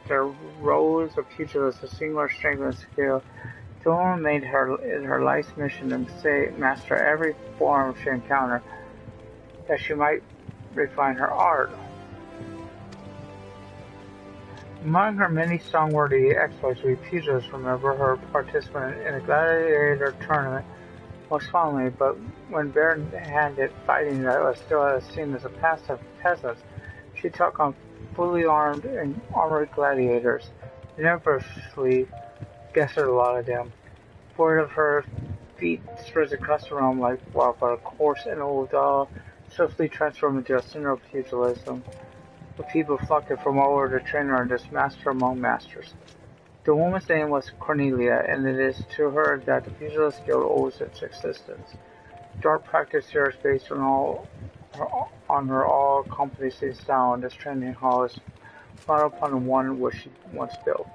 there rose a pugilist of singular strength and skill. The woman made her life's mission to master every form she encountered, that she might refine her art. Among her many song-worthy exploits, we pugilists remember her participation in a gladiator tournament most fondly, but when bare-handed fighting that was still seen as a pastime for peasants, she took on fully armed and armored gladiators, nervously guessed a lot of them. Word of her feat spreads across the realm like wildfire, coarse and old, swiftly transformed into a center of pugilism. The people flocked from all over to train her and this master among masters. The woman's name was Cornelia, and it is to her that the Pugilist Guild owes its existence. Dark practice here is based on her all-encompassing style, and this training hall is modeled upon the one which she once built.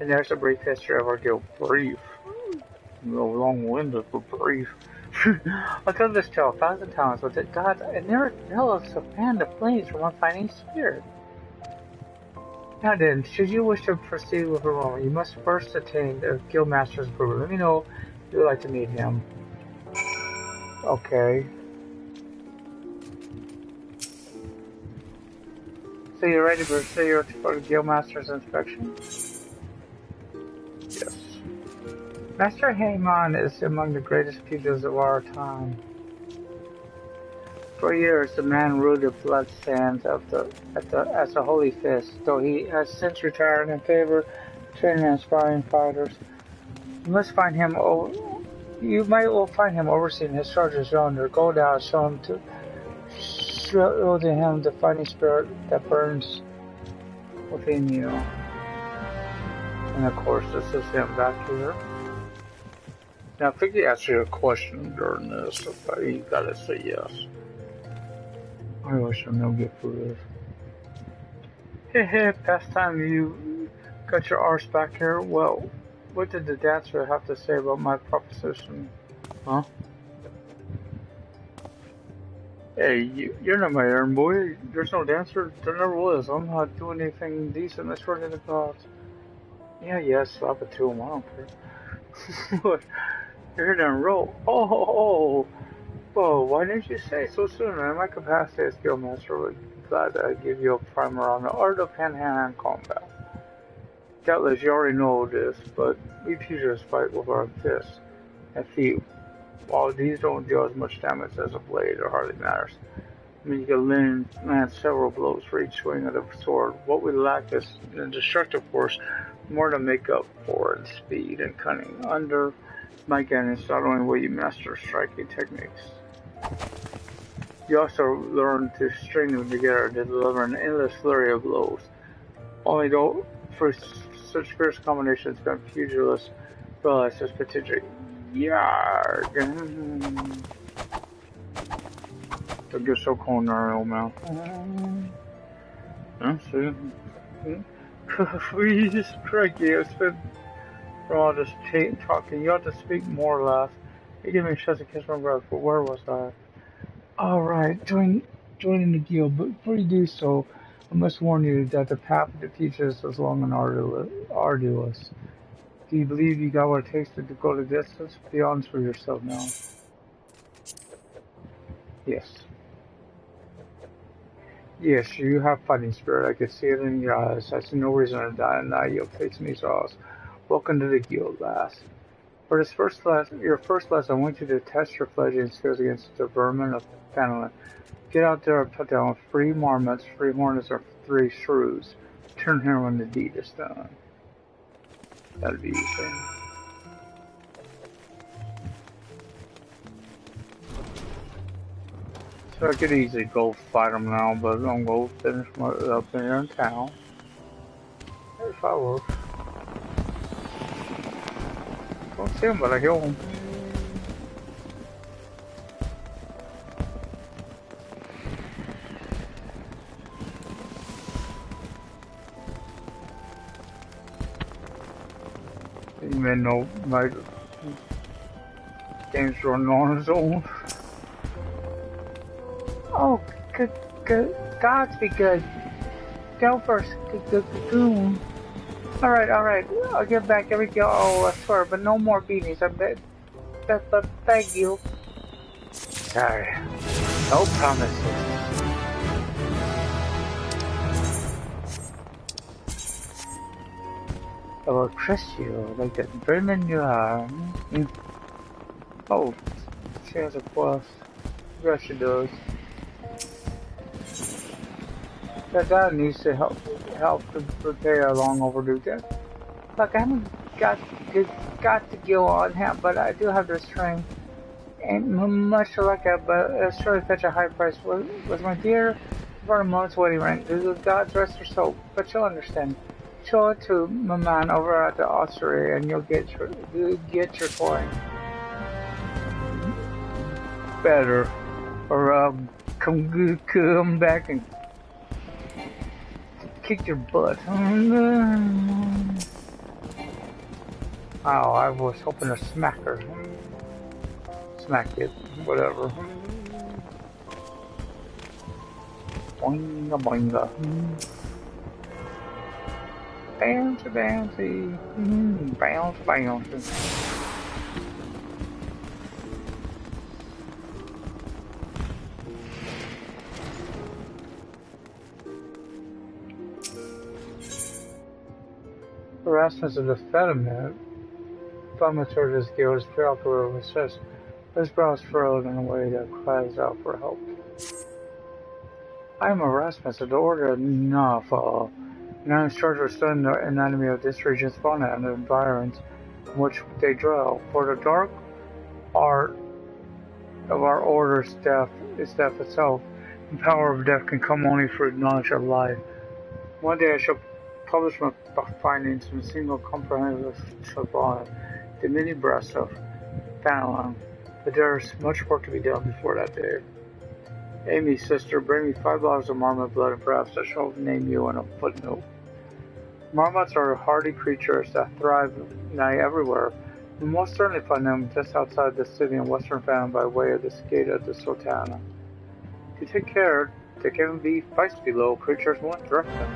And there's a brief history of our guild. Brief? Long-winded, but brief. I'll tell this tale 1,000 times, but the gods, and there develops a band of flames from a fighting spirit. Now then, should you wish to proceed with Reborn, you must first attain the Guildmaster's approval. Let me know if you would like to meet him. Okay. So you're ready to proceed for the Guildmaster's inspection? Yes. Master Haemon is among the greatest pugilists of our time. For years, the man ruled the blood sands as a holy fist, though he has since retired in favor of training and inspiring fighters. You might well find him overseeing his soldiers yonder. Go down, show to him the fighting spirit that burns within you. And of course, this is him back here. Now, if he asks you a question during this, you gotta say yes. I wish I no get for this. Hey, past time you got your arse back here. Well, what did the dancer have to say about my proposition? Huh? Hey, you're not my errand boy. There's no dancer. There never was. I'm not doing anything decent. That's right in the gods. Yeah, slap it to him. I don't care. What? You're here to enroll. Oh. Whoa, why didn't you say so soon? In my capacity as Guildmaster, would be glad that I give you a primer on the art of hand-to-hand combat. Doubtless you already know this, but we pugilists fight with our fists and feet. While these don't deal as much damage as a blade, it hardly matters. I mean, you can land several blows for each swing of the sword. What we lack is in destructive force, more to make up for in speed and cunning. Under my guidance, not only will you master striking techniques, you also learn to string them together to deliver an endless flurry of blows. Only though, for such fierce combinations, gun pugilists realize this potential. Yarg! Don't get so cold in our old mouth. See? Please, crikey, it's been from all this talking. You ought to speak more or less. You give me a chance to kiss my breath, but where was I? Alright, joining the guild, but before you do so, I must warn you that the path to teachers is long and arduous. Do you believe you got what it takes to go the distance? Be honest with yourself now. Yes. Yes, you have fighting spirit. I can see it in your eyes. I see no reason to die, and now you'll face me, Sauce. Welcome to the guild, lass. For this your first lesson, I want you to test your fledgling skills against the vermin of Fenelon. Get out there and put down 3 marmots, 3 hornets, or 3 shrews. Turn here when the deed is done. That'd be easy. So I could easily go fight them now, but I'm gonna go finish up here in town. If I will. Don't see him, but I hear him. You may know my game's running on its own. Oh, good. Gods be good. Go first. Good. Alright. I'll give back every guild. Oh, I swear, but no more beanies. I beg you. Sorry. No promises. I will crush you like the vermin you are. Oh, she has a quest. Yes, she does. That guy needs to help to prepare a long overdue debt. Look, I haven't got the guild on hand, but I do have this ring. Ain't much to look at, but it's sure to fetch a high price. Was my dear for a month's wedding ring. Do the gods rest her soul? But you'll understand. Show it to my man over at the ossuary and you'll get your coin. Better. Or come back and kick your butt. Oh, I was hoping to smack her. Smack it. Whatever. Boinga boinga. Bouncy bouncy. Bounce bouncy. Harassment of the Fediment. Thaumaturge his guild, throughout the room, his chest, his brows furrowed in a way that cries out for help. I am Erasmus of the Order of Nafal, and I am charged with studying the anatomy of this region's fauna and the environs in which they dwell. For the dark art of our order's death is death itself, and power of death can come only through knowledge of life. One day I shall publish my findings in a single comprehensive survival, the many breasts of Fallon, but there is much work to be done before that day. Amy, sister, bring me 5 bottles of marmot blood, and perhaps I shall name you in a footnote. Marmots are hardy creatures that thrive nigh everywhere. We most certainly find them just outside the city in western Fallon by way of the Skate of the Sultana. If you take care, they can be feisty below. Creatures won't direct them.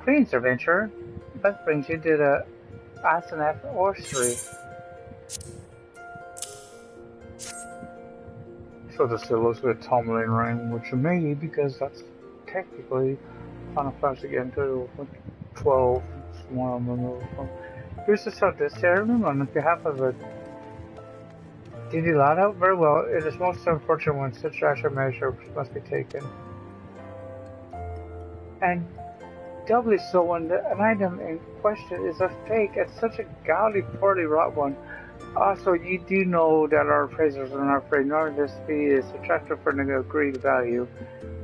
Greetings, adventurer. What brings you to the Asenath Orrery? So this looks like a tumbling ring, which may be because that's technically Final Fantasy again to 12. It's one I'm removed from. Here's the subject. I remember on behalf of a Didilada. Very well. It is most unfortunate when such drastic measures must be taken. And doubly so when an item in question is a fake and such a gaudy, poorly wrought one. Also, you do know that our appraisers are not afraid nor this fee is attractive for an agreed value.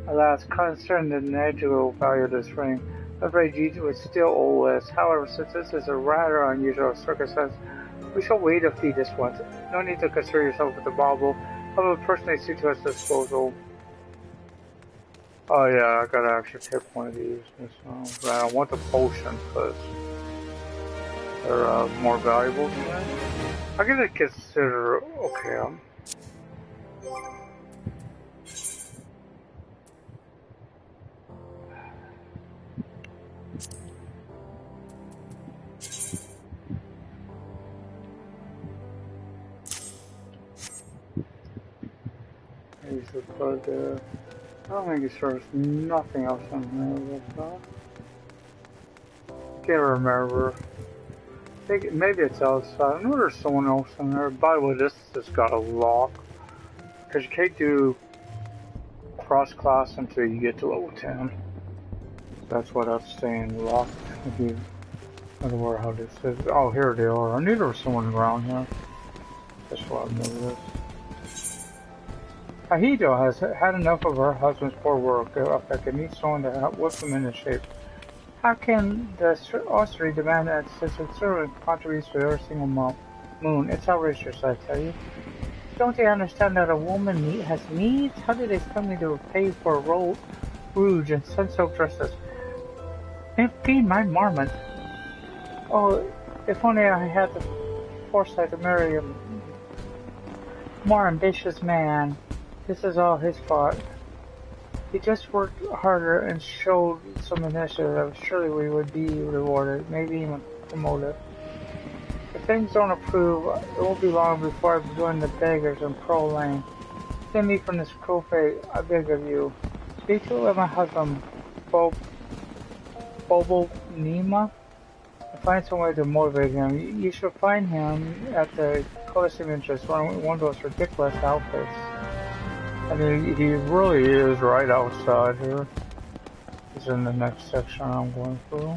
Alas, concerning the negligible value of this ring, I'm afraid you would still owe us. However, since this is a rather unusual circumstance, we shall waive a fee this once. No need to concern yourself with the bauble. I will personally see to its disposal. Oh yeah, I gotta actually take one of these. So, I want the potions because they're more valuable than that. I gotta consider. Okay, use the card there. I don't think it serves nothing else on here with that. Can't remember. I think maybe it's outside. I know there's someone else in there. By the way, this has got a lock. Because you can't do cross-class until you get to level 10. That's what that's saying, locked. If you don't know how this is. Oh, here they are. I knew there was someone around here. That's why I remember this. Ahido has had enough of her husband's poor work effect and needs someone to help whip him into shape. How can the ossuary demand that his servant contributes to every single moon? It's outrageous, I tell you. Don't they understand that a woman has needs? How do they expect me to pay for rouge and sun-soaked dresses? And feed my marmot. Oh, if only I had the foresight to marry a more ambitious man. This is all his fault. He just worked harder and showed some initiative. Surely we would be rewarded, maybe even promoted. If things don't improve, it won't be long before I join the beggars in Pro Lane. Save me from this cruel fate, I beg of you. Speak to my husband, Bobo Nima, and find some way to motivate him. You should find him at the Coliseum Interest, one of those ridiculous outfits. I mean, he really is right outside here. He's in the next section I'm going through.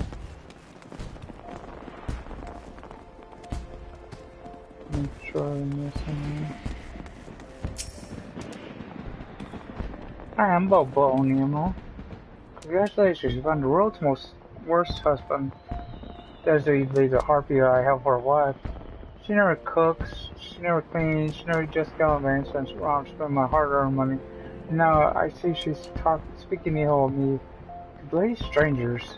Make sure I'm missing him. I am Bobo, Nemo. Congratulations, you found the world's worst husband. Deservedly the harpy I have for a wife. She never cooks, she never cleans, she never just gallivants and around spend my hard-earned money. And now I see she's speaking ill of me to bloody strangers.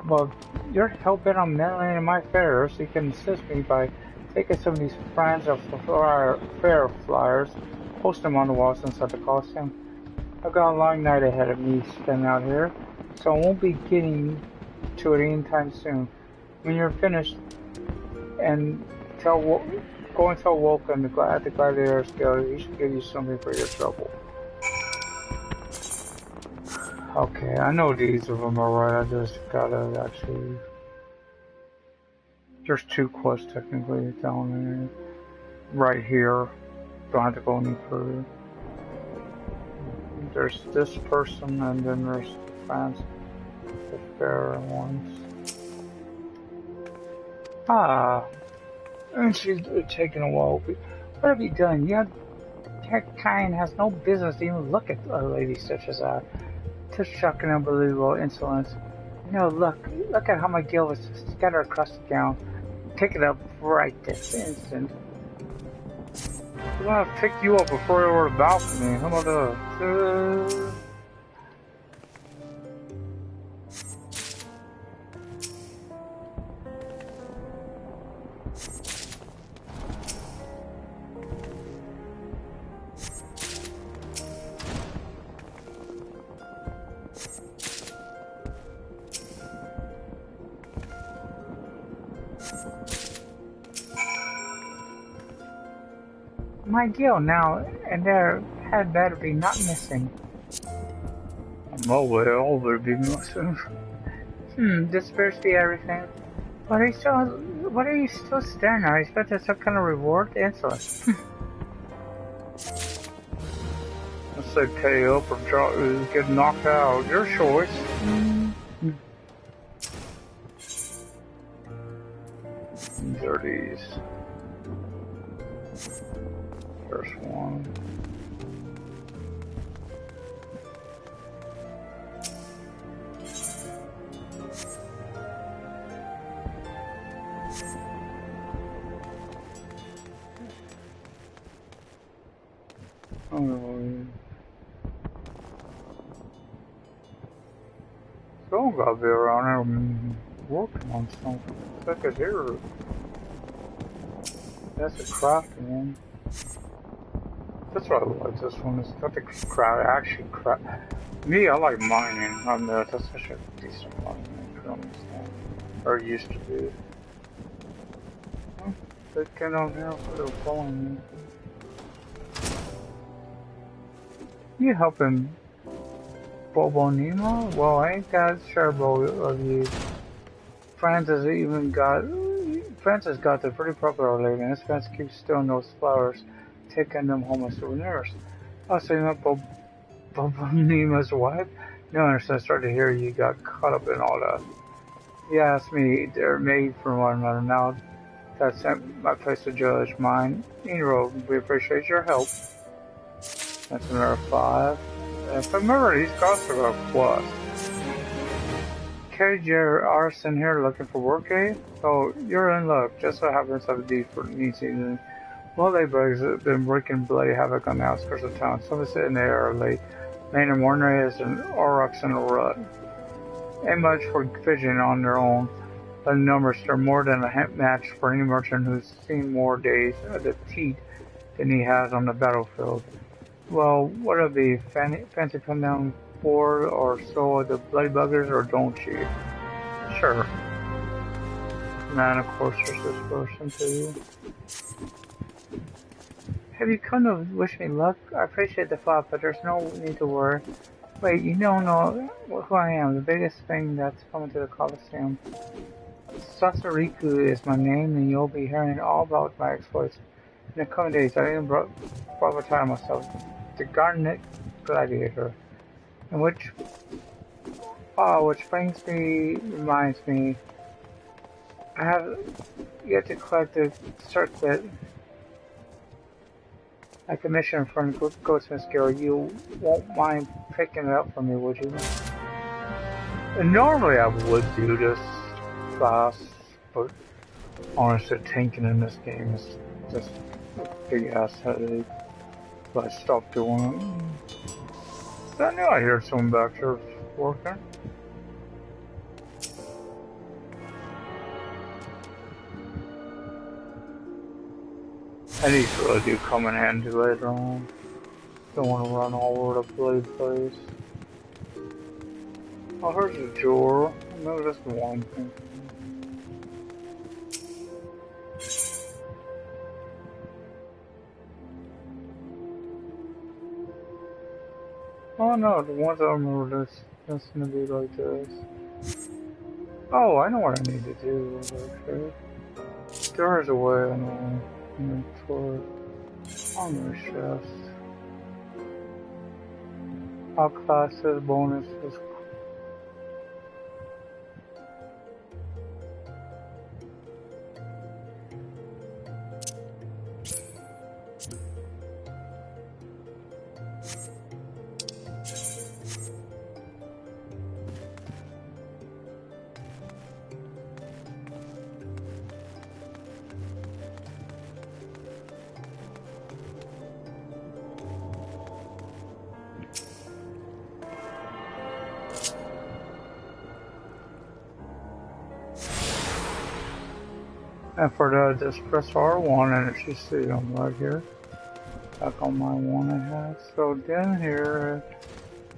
Well, you're hell-bent on meddling in my affairs, so you can assist me by taking some of these friends of the fair flyers, post them on the walls inside the Coliseum. I've got a long night ahead of me standing out here, so I won't be getting to it anytime soon. When you're finished, and go and tell Vulcan at the Gladiator Guild he should give you something for your trouble. Okay, I know these of them are right. I just gotta actually. There's 2 quests technically down there, right here. Don't have to go any further. There's this person, and then there's France, the fair ones. Ah, and she's taking a while. What have you done? Your kind has no business to even look at a lady such as that. Just shocking, unbelievable insolence. No, look at how my guild was scattered across the gown. Pick it up right this instant. I'm gonna pick you up before you were about for me. How about that? My guild now, and there had better be not missing. Oh well, would be missing. This appears to be everything. What are you still staring at? Are you expecting some kind of reward? Insolence. Let's say pay up or get knocked out. Your choice. These are these. First one. Someone gotta be around here working on something. Look at here. That's a crafting one. That's what I like this one. It's got the craft. Me, I like mining. I know that's such a decent mining. Or used to be. Oh, they came down here for the following me. You helping Bobo Nemo? Well, I ain't that sure of you. Francis got the pretty popular lately, and his friends keep stealing those flowers, taking them home as souvenirs. Oh, so you met Bobo Nemo's wife? No, I started to hear you got caught up in all that. Yeah, it's me. They're made from one another. Now that's my place to judge. Mine. Nero, we appreciate your help. That's number 5. If I remember, these costs are a plus. Carried your arson here looking for work, eh? Oh, you're in luck. Just so happens to have a deed for neat season. Well, they bugs have been wreaking bloody havoc on the outskirts of town. Some of us in there are late. Main and Warner is an aurochs in a rut. Ain't much for fidgeting on their own, but in numbers they're more than a match for any merchant who's seen more days at the teat than he has on the battlefield. Well, what are the fancy come down 4 or so of the bloody buggers, or don't you? Sure. Man, of course, there's this person too. Have you come to wish me luck? I appreciate the thought, but there's no need to worry. Wait, you don't know who I am, the biggest thing that's coming to the Coliseum. Sasoriku is my name, and you'll be hearing all about my exploits. In the coming days, I even brought a title myself, the Garnet Gladiator. And which reminds me, I have yet to collect the circlet I commissioned from the Goldsmith's Guild. You won't mind picking it up for me, would you? And normally I would do this fast, but honestly, tanking in this game is just a big ass headache. So I stopped doing it. I knew I heard someone back here working. And these really do come in handy later on. Don't want to run all over the bloody place. Oh, here's a drawer. No, just one thing. Oh no, the ones I remember that's gonna be like this. Oh, I know what I need to do, actually. There's a way I know. For armor chest. All classes, bonuses. And for that, just press R1 and it should see them right here. Back on my one I had. So down here,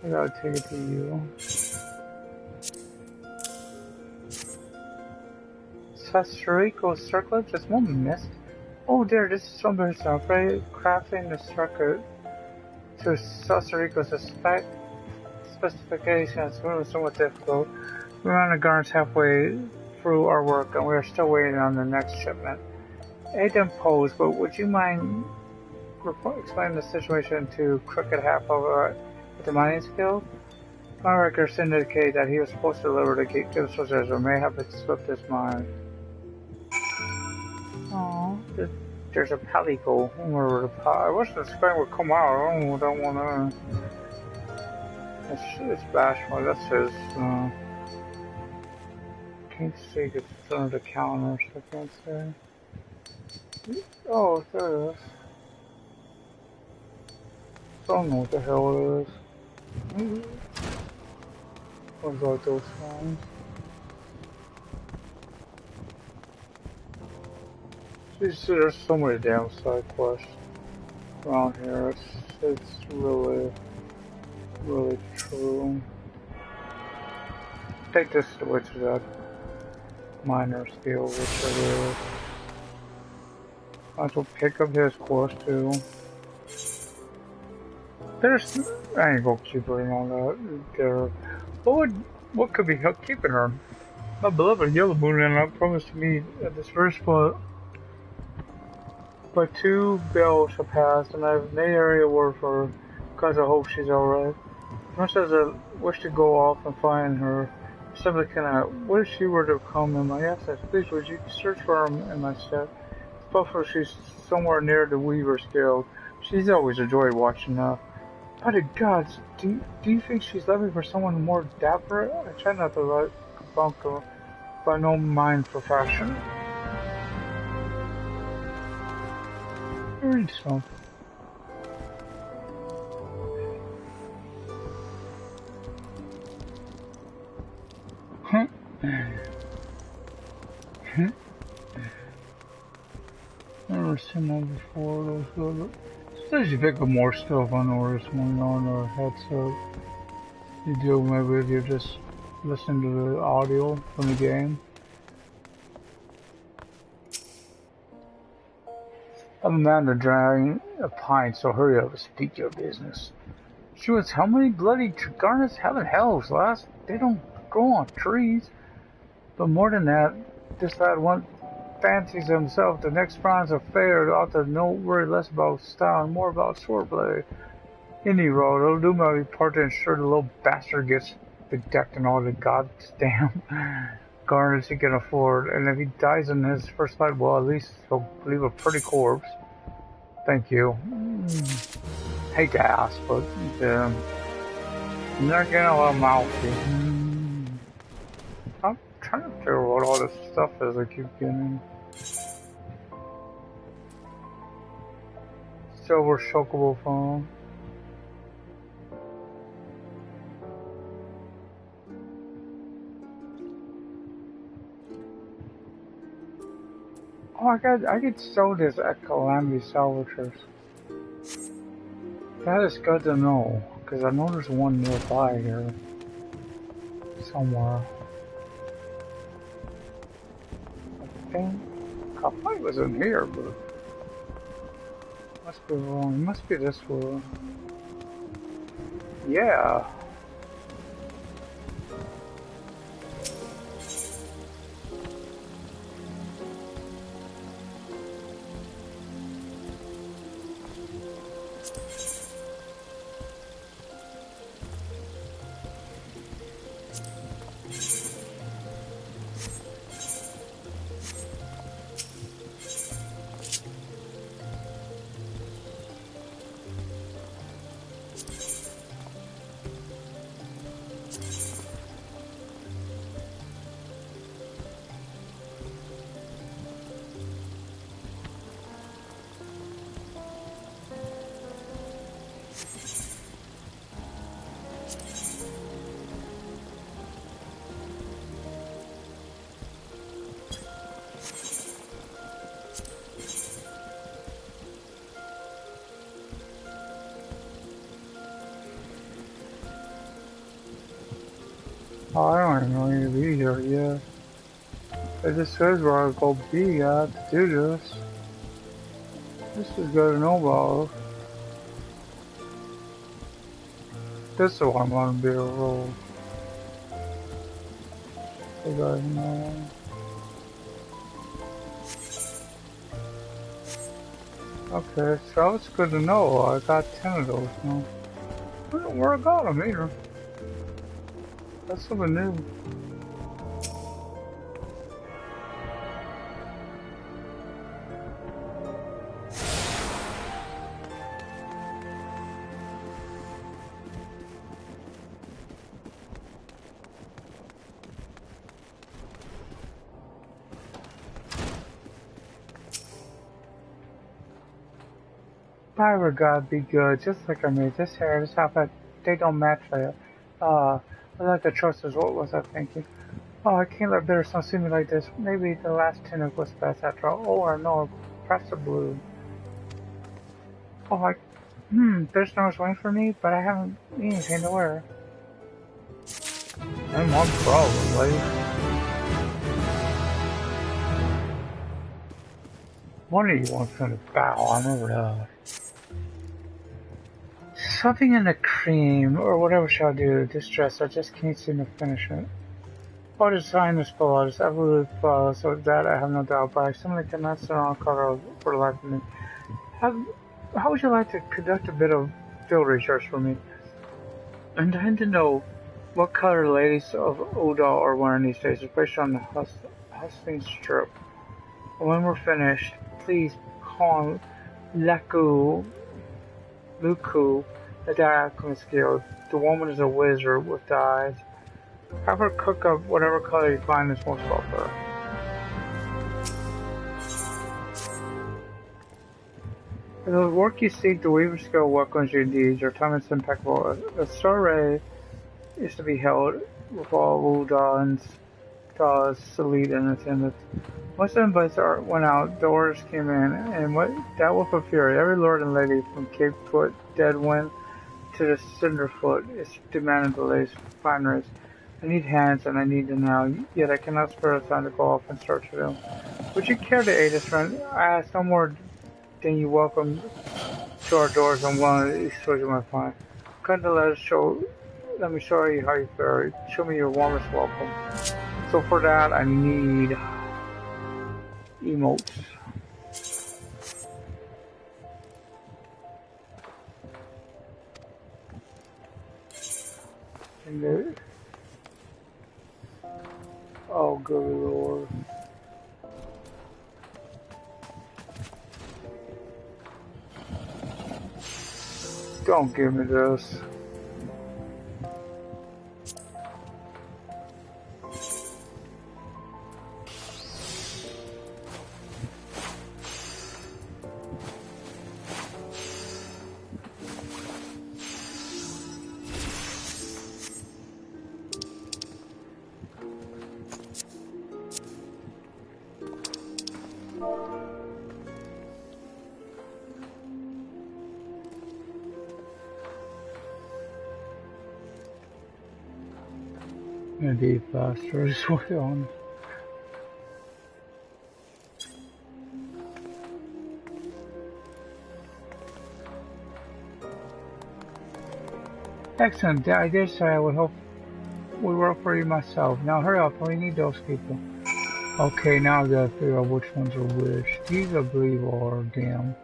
I gotta take it to you. Sasterico circlet, just one missed. Oh dear, this is something right? Crafting the circuit to Sasterico's specifications was somewhat difficult. We ran the garments halfway through our work and we are still waiting on the next shipment. Aiden posed, but would you mind explaining the situation to Crooked Half over at the mining skill? My records indicate that he was supposed to deliver the gift soldiers or may have slipped his mind. Oh, there's a palico. I wish the spring would come out. I don't want to. It's Bashful. That's his. Can't see if it's under the counter, so I can't say. Oh, there it is. I don't know what the hell it is. What about those ones? There's so many damn side quests around here. It's really true. Take this switch to that minor skill, which it is. I will pick up his quest too. I ain't gonna keep reading on that. There. What could be keeping her? My beloved Yellow Moon and I promised to meet at this very spot. But 2 bells have passed, and I've made area word for her, because I hope she's alright. As much as I wish to go off and find her, I simply cannot. What if she were to come in my absence? Please, would you search for her in my stead? It's possible she's somewhere near the Weaver's Guild. She's always a joy watching her. By the gods, do you think she's looking for someone more dapper? I try not to let bunk her, but no mind for fashion. Read something. Never seen that before. Those good. Sometimes you pick up more stuff on this one on the headset. You do maybe if you just listen to the audio from the game. I'm a man to drag a pint, so hurry up and speak your business. She was how many bloody garnets? Heaven hells, lass. They don't grow on trees. But more than that, this lad one fancies himself the next bronze affair ought to know worry less about style and more about swordplay. Any road, it'll do my part to ensure the little bastard gets bedecked in all the goddamn garnets he can afford, and if he dies in his first fight, well, at least he'll leave a pretty corpse. Thank you. Hate to ask, but They're getting a little mouthy. I'm trying to figure out what all this stuff is I keep getting. Silver chocobo phone. Oh, I could sell this at Calamity Salvators. That is good to know, because I know there's one nearby here. Somewhere. I think I thought it was in here, but must be wrong. It must be this one. Yeah. Oh, I don't even know you to be here yet. It just says where I go be at to do this. This is good to know about. This is what I'm gonna be a roll. So guys know. Okay, so it's good to know. I got 10 of those now. I don't know where I got them either. That's something new. Fiber gotta be good, just like I made this hair, this outfit, they don't match it. I like the choices, what was I thinking? Oh, I can't let bitter snow see me like this. Maybe the last tunic was best after all. Oh, or no, perhaps the blue. Oh, bitter snow is waiting for me, but I haven't anything to wear. I'm on probably. One of you wants to bow, I remember that. Something in the cream, or whatever shall I do, this dress, I just can't seem to finish it. Oh, the design is flawless, absolutely flawless, so that I have no doubt, but I simply cannot sit on color for the life of me. How would you like to conduct a bit of field research for me? I'm trying to know what color the ladies of Oda are wearing these days, especially on the hustling strip. When we're finished, please call Luku, the diaconal skill. The woman is a wizard with the eyes. Have her cook up whatever color you find is most popular. For the work you seek, the weaver skill welcomes your deeds. Your time is impeccable. A soiree is to be held with all Wuda and Da's elite in attendance. Once the invites went out, the orders came in, and that with a fury, every lord and lady from Cape Foot, Deadwind, to the Cinderfoot is demanding the latest fineries. I need hands, and I need them now, yet I cannot spare the time to go off in search of them. Would you care to aid us, friend? I ask no more than you welcome to our doors on one of these stores you might find. Come to let me show you how you fare. Show me your warmest welcome. So for that, I need emotes. Oh, good lord. Don't give me this. Indeed, bastards. Way on. Excellent. I did say I would hope would work for you myself. Now hurry up. We need those people. Okay, now I gotta figure out which ones are which. These I believe are damn.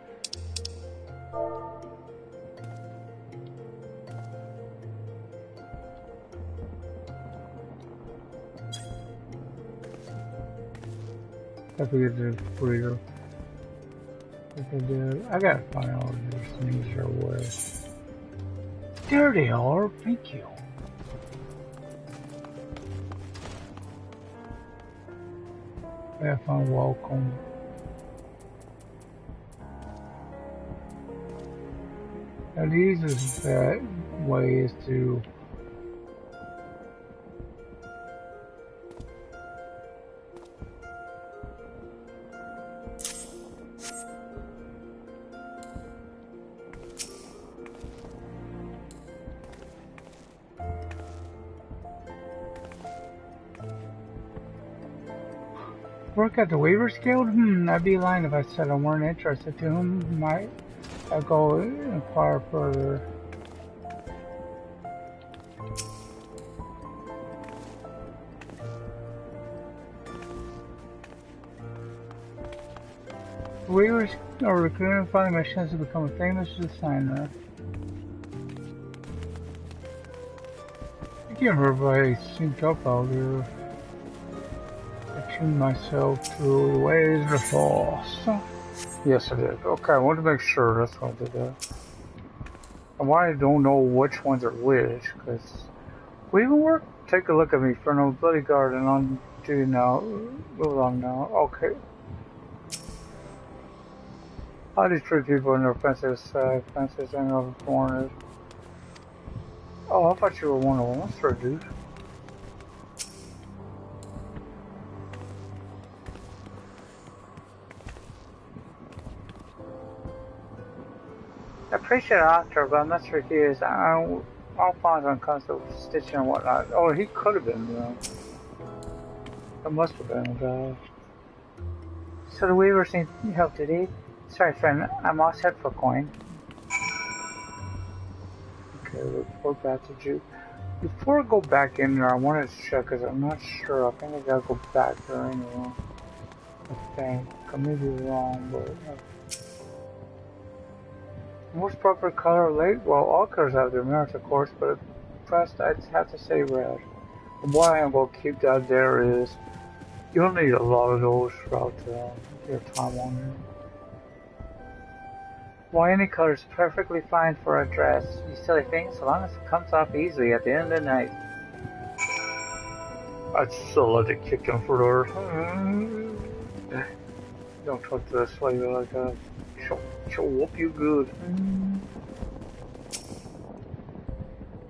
I forget the breeder. I gotta find out what these things are with. There they are. Thank you. I found welcome. Now these is that ways to work at the Weavers Guild? I'd be lying if I said I weren't interested. To whom might I go inquire further? Weavers are recruiting, finding my chance to become a famous designer. I can't remember if I synced up out here. I tuned myself to the ways of the force. Yes, I did. Okay, I wanted to make sure that's why I did that. And why I don't know which ones are which, because we even work. Take a look at me for no bloody garden on duty now. Move along now. Okay. How do you treat people in their fences and over foreigners? Oh, I thought you were one of them. What's up, dude? I appreciate the author, but I'm not sure he is. I'll find when it comes to stitching and whatnot. Oh, he could have been, you know. It must have been, So the Weavers need help, did he? Sorry, friend, I'm all set for coin. Okay, report back to Jude. Before I go back in there, I wanted to check, because I'm not sure. I think I gotta go back there anyway. I think. I may be wrong, but... Most proper color late? Well, all colors have their merits, of course, but first I'd have to say red. And why I'm going to keep that there is, you'll need a lot of those throughout your time on here. Why, any color is perfectly fine for a dress, you silly thing, so long as it comes off easily at the end of the night. I'd still let it kick in for her. Don't talk to the slave like that. She'll whoop you good.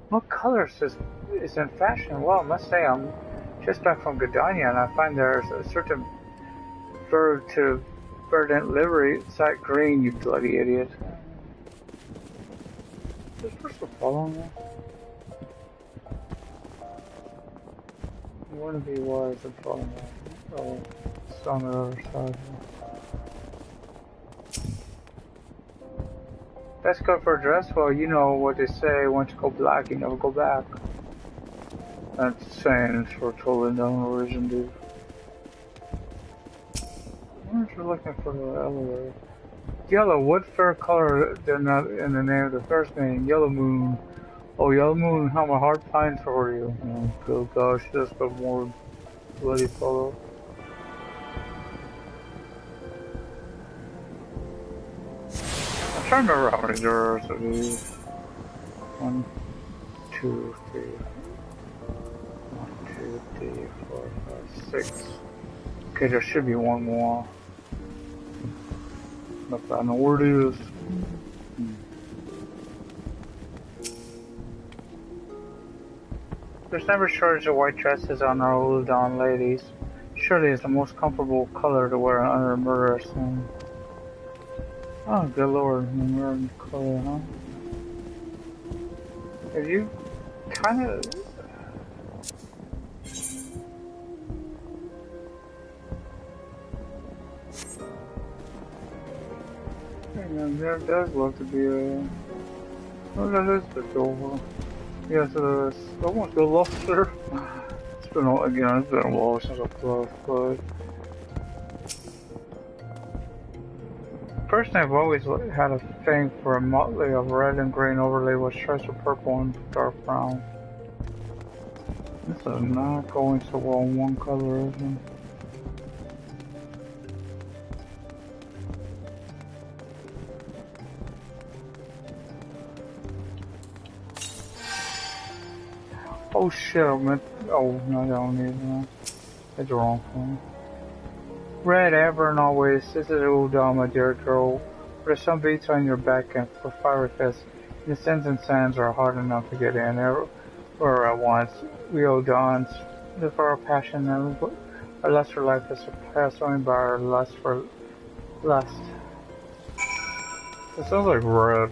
What color is in fashion? Well, I must say I'm just back from Gdynia and I find there's a certain verdant livery. It's that green, you bloody idiot. Is this person following me? You want to be wise and follow me. Oh, it's on the other side. Best color for a dress? Well, you know what they say, once you go black, you never go back. That's saying it's for totally known origin, dude. I wonder if you're looking for the elevator. Yellow, what fair color they're not in the name of the first name? Yellow Moon. Oh, Yellow Moon, how my heart pines for you. Oh, good gosh, just a more bloody photo. I'm trying to remember how many there are of these. 1, 2, 3. 1, 2, 3, 4, 5, 6. Okay, there should be one more. But I know where it is. There's never shortage of white dresses on our Uludon ladies. Surely it's the most comfortable color to wear under a murderous sun. Oh, good lord, the color, huh? Have you kind of... And there does look to be a... Oh, that is the door. Yes, it is. I want to lost there. It's been, again, it's been a while since I played, but... Personally, I've always had a thing for a motley of red and green overlay with stripes of purple and dark brown. This is not going so well in one color, is it? Oh shit, I meant... Oh, no, I don't need that. That's the wrong thing. Red, ever and always, this is Udall, my dear girl. For the sun beats on your back and for fire fists, the sins and sands are hard enough to get in everywhere at once. We Udons live for our passion and our lust for life is surpassed only by our lust for lust. It sounds like red.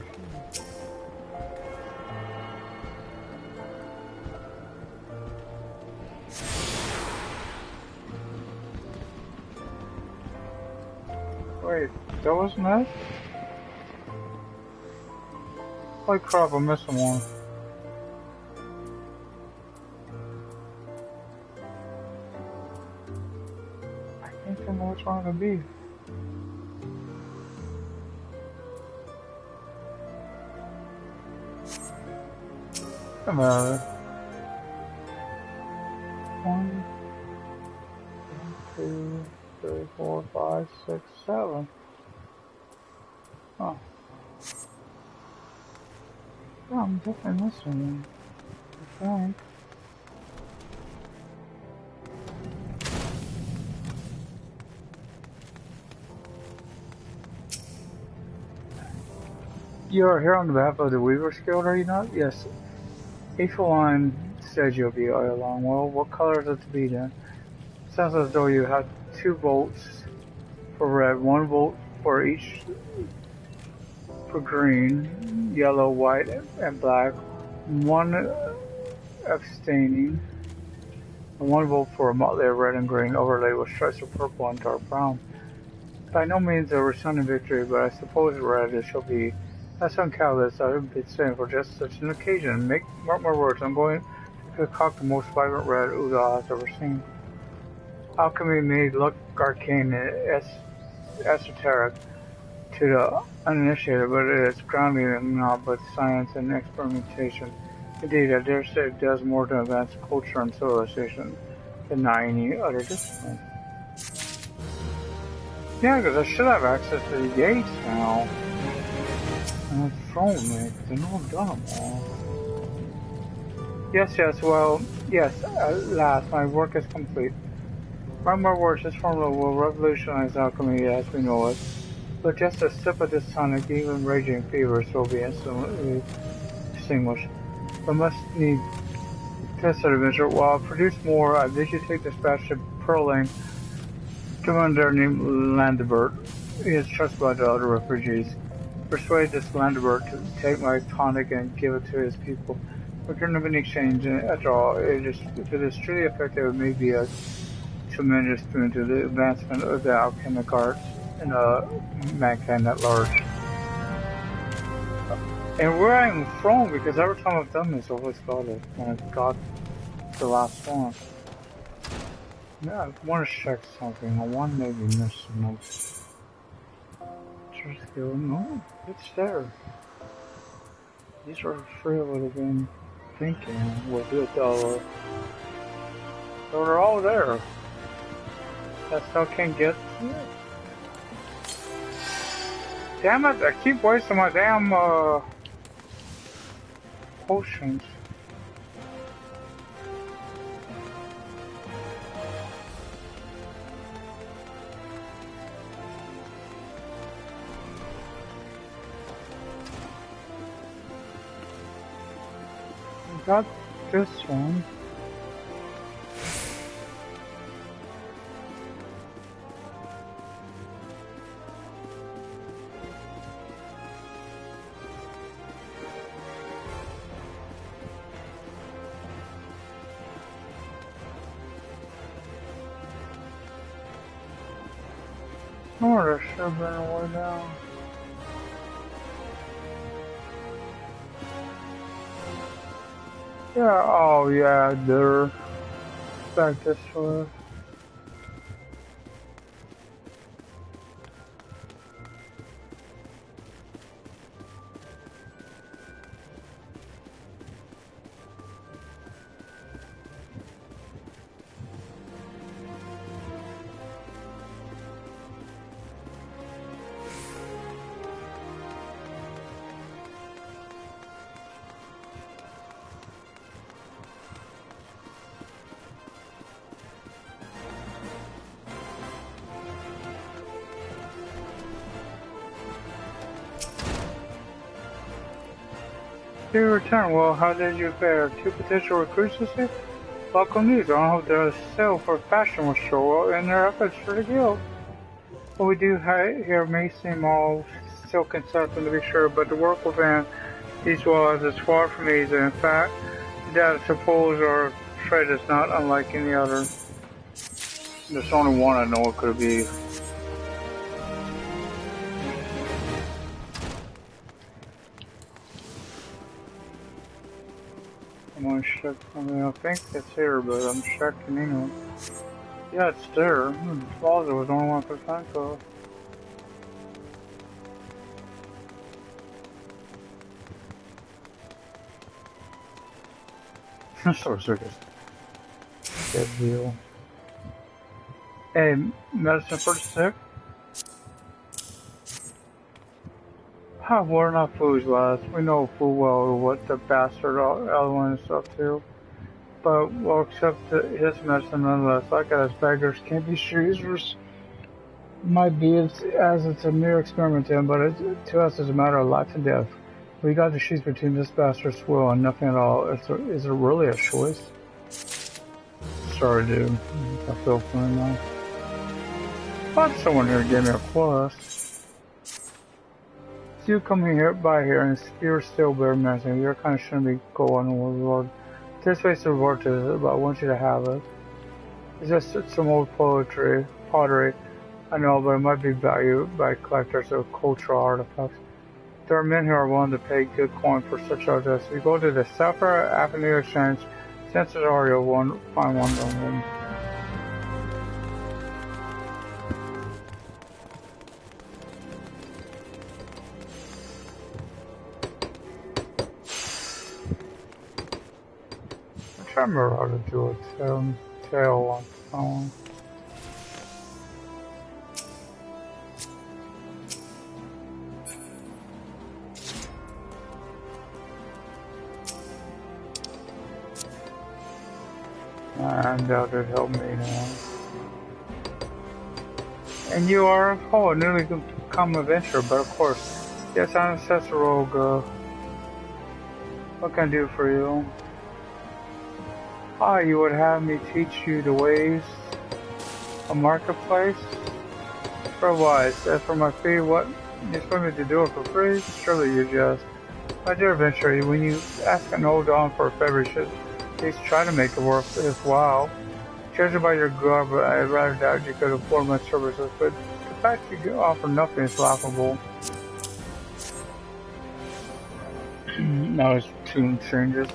Wait, that wasn't it? Holy crap, I'm missing one. I can't remember which one it would be. Doesn't matter. 1, 2, 3, 4, 5, 6, 7. Oh. Yeah, I'm definitely missing one. I think. You are here on behalf of the Weaver's Guild, are you not? Yes. Aethelon said you'll be all along. Well, what color is it to be then? Sounds as though you have 2 votes for red, 1 vote for each for green, yellow, white, and black, 1 abstaining, and 1 vote for a motley of red and green overlay with stripes of purple and dark brown. By no means a resounding victory, but I suppose red it shall be. As on Pugilist, I have been saying for just such an occasion. Mark my words, I'm going to concoct the most vibrant red Uda has ever seen. Alchemy may look arcane and esoteric to the uninitiated, but it is grounded in not but science and experimentation. Indeed, I dare say it does more to advance culture and civilization than not any other discipline. Yeah, because I should have access to the gates now. And it's thrown me, because I know I've done them all. Yes, well, yes, at last, my work is complete. Mark my words, this formula will revolutionize alchemy as we know it. But just a sip of this tonic, even raging fevers will be instantly extinguished. But must need test adventure. While produce more, I bid you take this batch to Perling, commander named Landebert. He is trusted by the other refugees. Persuade this Landebert to take my tonic and give it to his people. We couldn't have any exchange, and after all, if it is truly effective, it may be a tremendous boon to the advancement of the alchemic arts and mankind at large. And where I'm from, because every time I've done this, I always got it when I got the last one. Yeah, I want to check something. I want to maybe miss some notes. No, it's there. These are free I would have been thinking with it, so they're all there. I still can't get to it. Damn it, I keep wasting my damn potions. I got this one. Oh, there should have been a way down. Yeah, oh yeah, they're back this way. You return. Well, how did you fare? Two potential recruits this year? Welcome news. I hope the sale for fashion will show up in their efforts for the guild. Well, we do here may seem all silk and something to be sure, but the work within these walls is far from easy. In fact, that I suppose our trade is not unlike any other. There's only one I know it could be. I'm gonna check. I mean, I think it's here, but I'm checking anyway. Yeah, it's there. The plaza was the only one I could think of. So circus. Good deal. Hey, medicine for the sick? Have water, not foods, lads. We know full well what the bastard Elwyn is up to. But we'll accept his medicine nonetheless. Like us beggars can't be choosers. Might be as it's a mere experiment to him, but to us it's a matter of life and death. We got to choose between this bastard's will and nothing at all. Is it really a choice? Sorry, dude. I feel funny now. But someone here gave me a quest. So you come by here and you're still bare mentioning. You're kind of shouldn't be going on reward. This way to reward to it, but I want you to have it. It's just some old pottery. I know, but it might be valued by collectors of cultural artifacts. There are men who are willing to pay good coin for such objects. If you go to the Sapphire Avenue Exchange, chances are you'll find one of them. I'm trying to remember how to do a tail on phone. I doubt it'd help me now. And you are, a newly become adventurer, but of course, yes, I'm such a rogue. What can I do for you? You would have me teach you the ways of marketplace? For what? As for my fee, what? You expect me to do it for free? Surely you jest. My dear adventurer, when you ask an old dog for a favor, you should at least try to make it worth his while. Judging by your garb, I rather doubt you could afford my services, but the fact you offer nothing is laughable. Now his tune changes.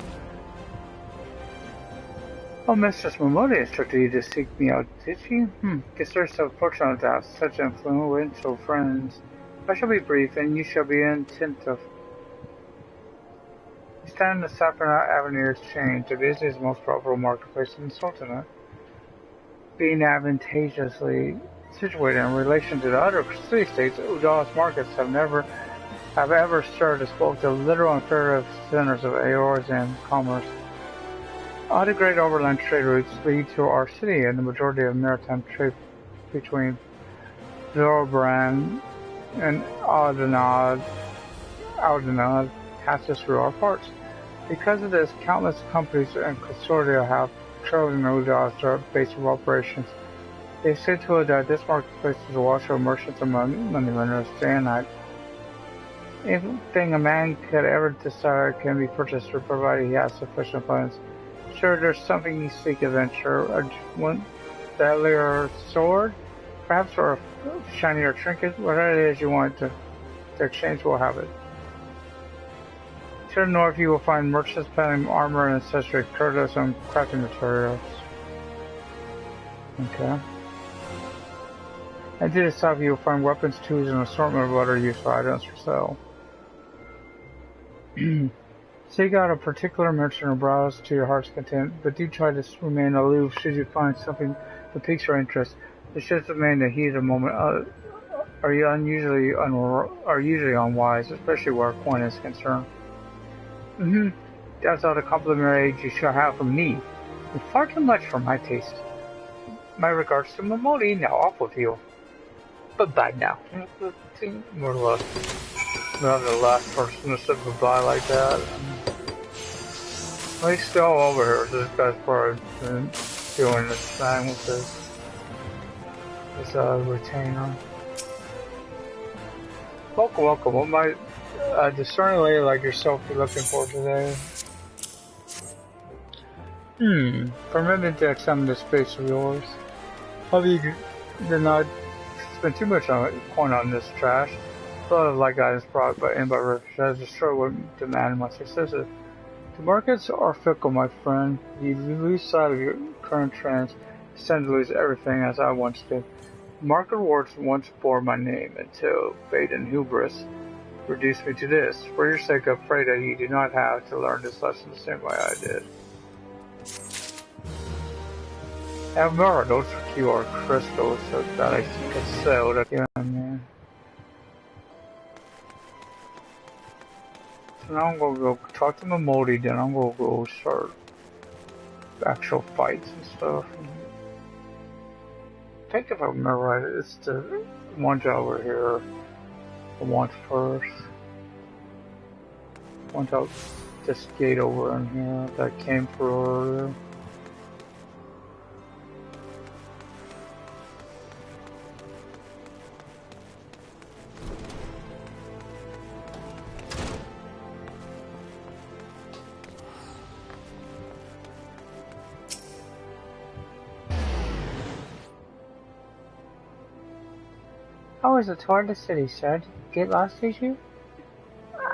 Oh, Mistress Momodi instructed you to seek me out, did she? Consider yourself fortunate to have such influential friends. I shall be brief, and you shall be attentive. You stand in the Sapphire Avenue Exchange, the busiest, most profitable marketplace in the Sultanate. Being advantageously situated in relation to the other city-states, Udal's markets have ever served as both the literal and figurative centers of Aeor's and commerce. All the great overland trade routes lead to our city, and the majority of maritime trade between Reborn and Aldenad passes through our ports. Because of this, countless companies and consortia have chosen Udal's base of operations. They say to us that this marketplace is a wash of merchants and moneylenders day and night. Anything a man could ever desire can be purchased provided he has sufficient funds. Sure, there's something you seek, adventure, one deadlier sword, perhaps, or a shinier trinket, whatever it is you want to exchange, we'll have it. To the north, you will find merchants selling armor and accessories, clothes, and crafting materials. Okay. And to the south, you will find weapons, tools, and an assortment of other useful items for sale. Seek out a particular merchant or browse to your heart's content, but do try to remain aloof should you find something that piques your interest. It should remain the heat of the moment. Are usually unwise, especially where a coin is concerned. That's all the complimentary aid you shall have from me. You're far too much for my taste. My regards to Momodi, now off with you. But bye now. More or less. Not the last person to say goodbye like that. He's still over here. This guy's probably been doing this thing with his retainer. Welcome, welcome. What might a discerning lady like yourself be looking for today? Permit me to examine this face of yours. Hope you did not spend too much coin on this trash. A lot of like items brought by refugees destroy what demand much excessive. The markets are fickle, my friend. You lose sight of your current trends. You tend to lose everything as I once did. Market rewards once bore my name until bait and hubris reduced me to this. For your sake, I pray that you do not have to learn this lesson the same way I did. However, those QR crystals so that I can sell that again, man. So now I'm gonna go talk to Momodi, then I'm gonna go start actual fights and stuff. I think if I remember right, it's the ones over here. I want first. Ones out this gate over in here that I came through earlier. How was the tour of the city, sir? Did you get lost, did you?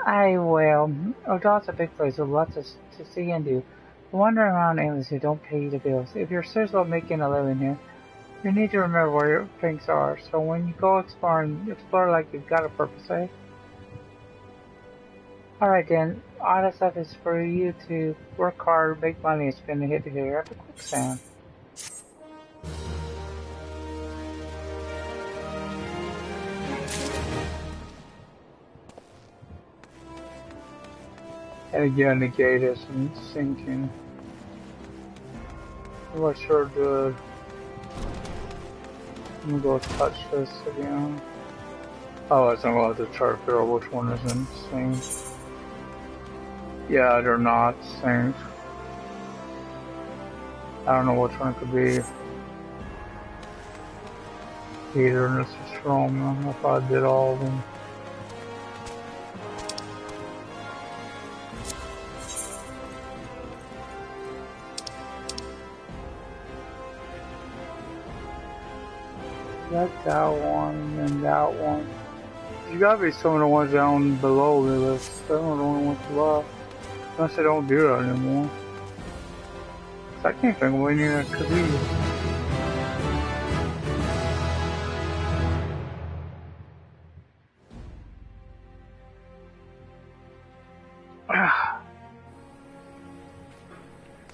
Well, Odal's a big place with lots to see and do. Wandering around aimlessly don't pay you the bills. If you're serious about making a living here, you need to remember where your things are. So when you go exploring, explore like you've got a purpose, eh? Alright then, all that stuff is for you to work hard, make money, and spend a hit here at the quicksand. And again, the gate isn't sinking. I'm not sure good. I'm gonna go touch this again. Oh, it's not going to try to figure out which one isn't synced. Yeah, they're not synced. I don't know which one it could be. Either, and this is from if I did all of them. That one and that one. You gotta be some of the ones down below the list. Those are the only ones left. Unless they don't do that anymore. I can't think of any that could be.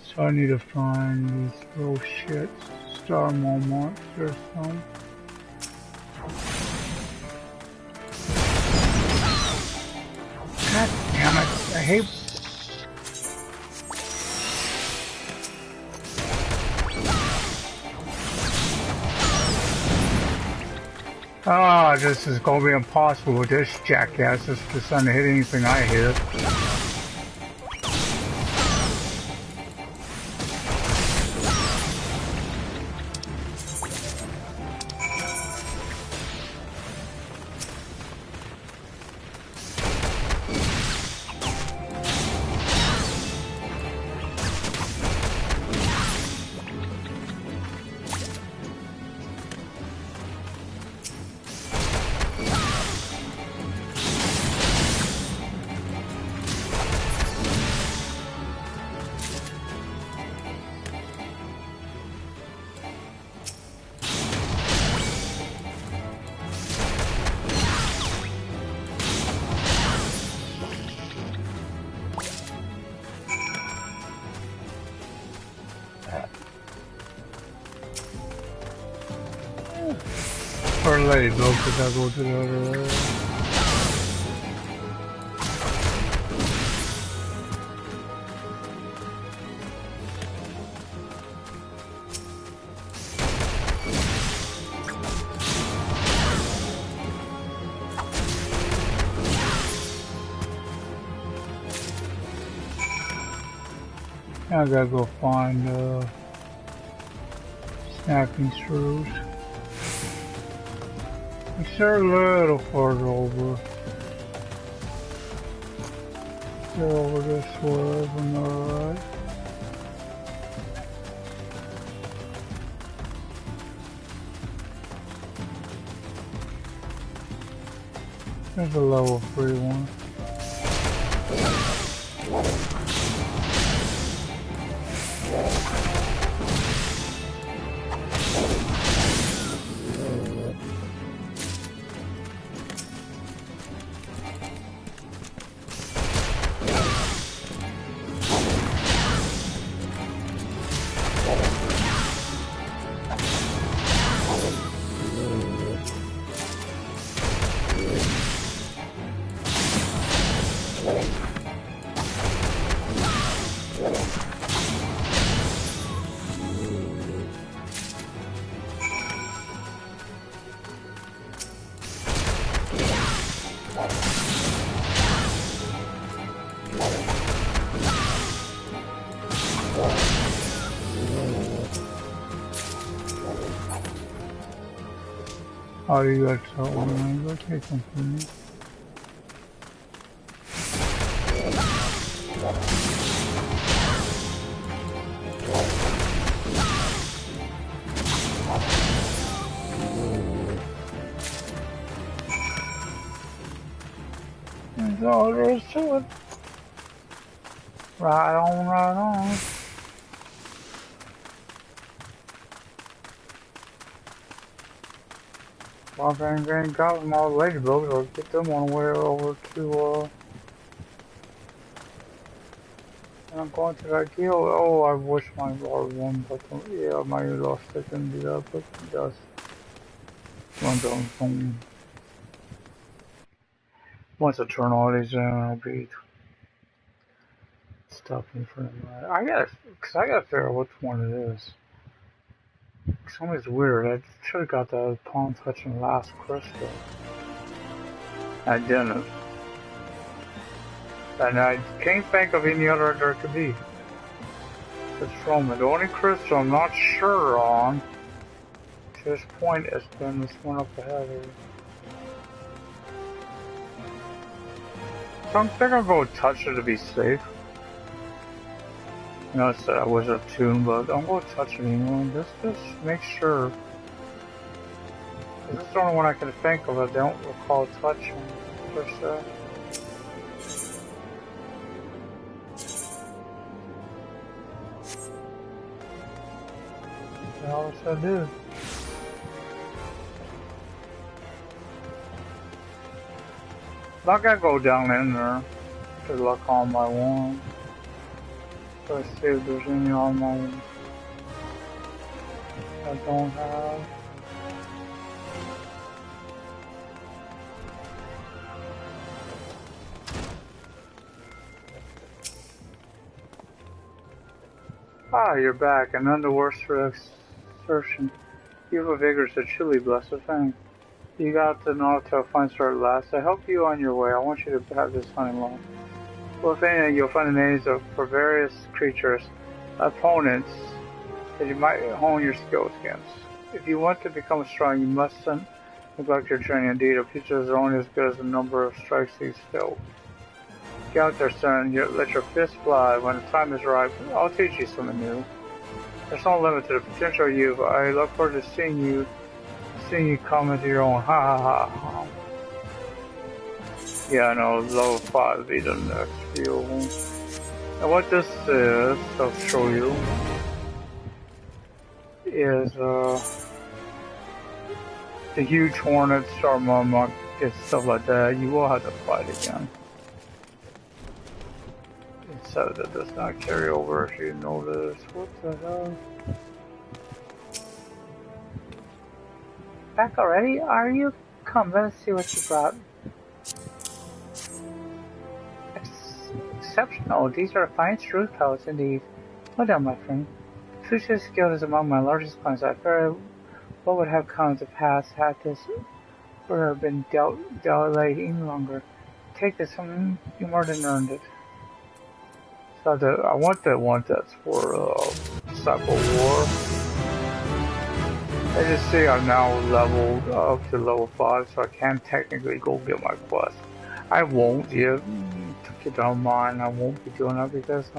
So I need to find these little shits. Star moments or something. God damn it, I hate... Oh, this is gonna be impossible with this jackass. It's just trying to hit anything I hit. ladybug, but I go to the other area. I gotta go find snapping shrews. It's a little further over. They're over this way on the right. There's a level 3 one. Oh, you got that one. Go take one from me. That's all there is to it. Right on, right on. Well, if I ain't got them all ladybugs, I'll get them on the way over to, and I'm going to that guild. Oh, I wish my Lord won, but yeah, my lost it can do that, but it does. Runs on phone. Once I turn all these in, I'll be stopping for them. I gotta figure out which one it is. Something's weird. I should have got that upon touching last crystal. I didn't. And I can't think of any other there could be. It's from it. The only crystal I'm not sure on to this point has been this one up ahead here. So I'm thinking I'll go touch it to be safe. I know it's a wizard tune, but I'm going to touch it anyway. Just make sure. This is the only one I can think of. I don't recall touching per se. What the hell should I do? I gotta go down in there to look on my one. So I see if there's any on my I don't have. Ah, you're back, and none the worse for exertion. You have a vigorous and truly blessed thing. You got to know to find start last. I help you on your way. I want you to have this hunting long. Well, if anything, you'll find the names for various creatures, opponents, that you might hone your skills against. If you want to become strong, you mustn't neglect your training. Indeed, a future is only as good as the number of strikes he's filled. Get out there, son. Let your fist fly. When the time is right, I'll teach you something new. There's no limit to the potential of you, but I look forward to seeing you come into your own. Ha ha ha. Yeah, I know. Level 5 will be the next field. And what this is, I'll show you, is the huge hornets, star mummock, and stuff like that. You will have to fight again. So that does not carry over if you notice. What the hell? back already? Are you? Come, let us see what you brought. Exceptional. These are fine truth pellets indeed. Well done, my friend. Pugilist skill is among my largest clients. I fear what would have come to pass had this would have been delayed any longer. Take this from you more than earned it. So I want that one that's for Cyber War. As you see, I'm now leveled up to level 5, so I can technically go get my quest. I won't, if you don't mind, I won't be doing that because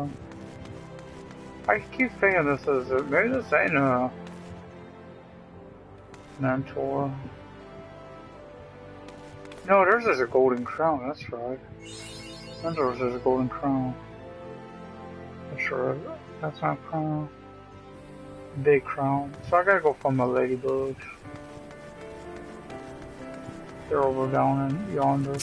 I keep thinking this is, maybe this ain't a mentor. No, theirs is a golden crown, that's right. Mentor's is a golden crown. That's right, that's not a crown. Big crown. So I gotta go find my ladybugs. They're over down in yonder.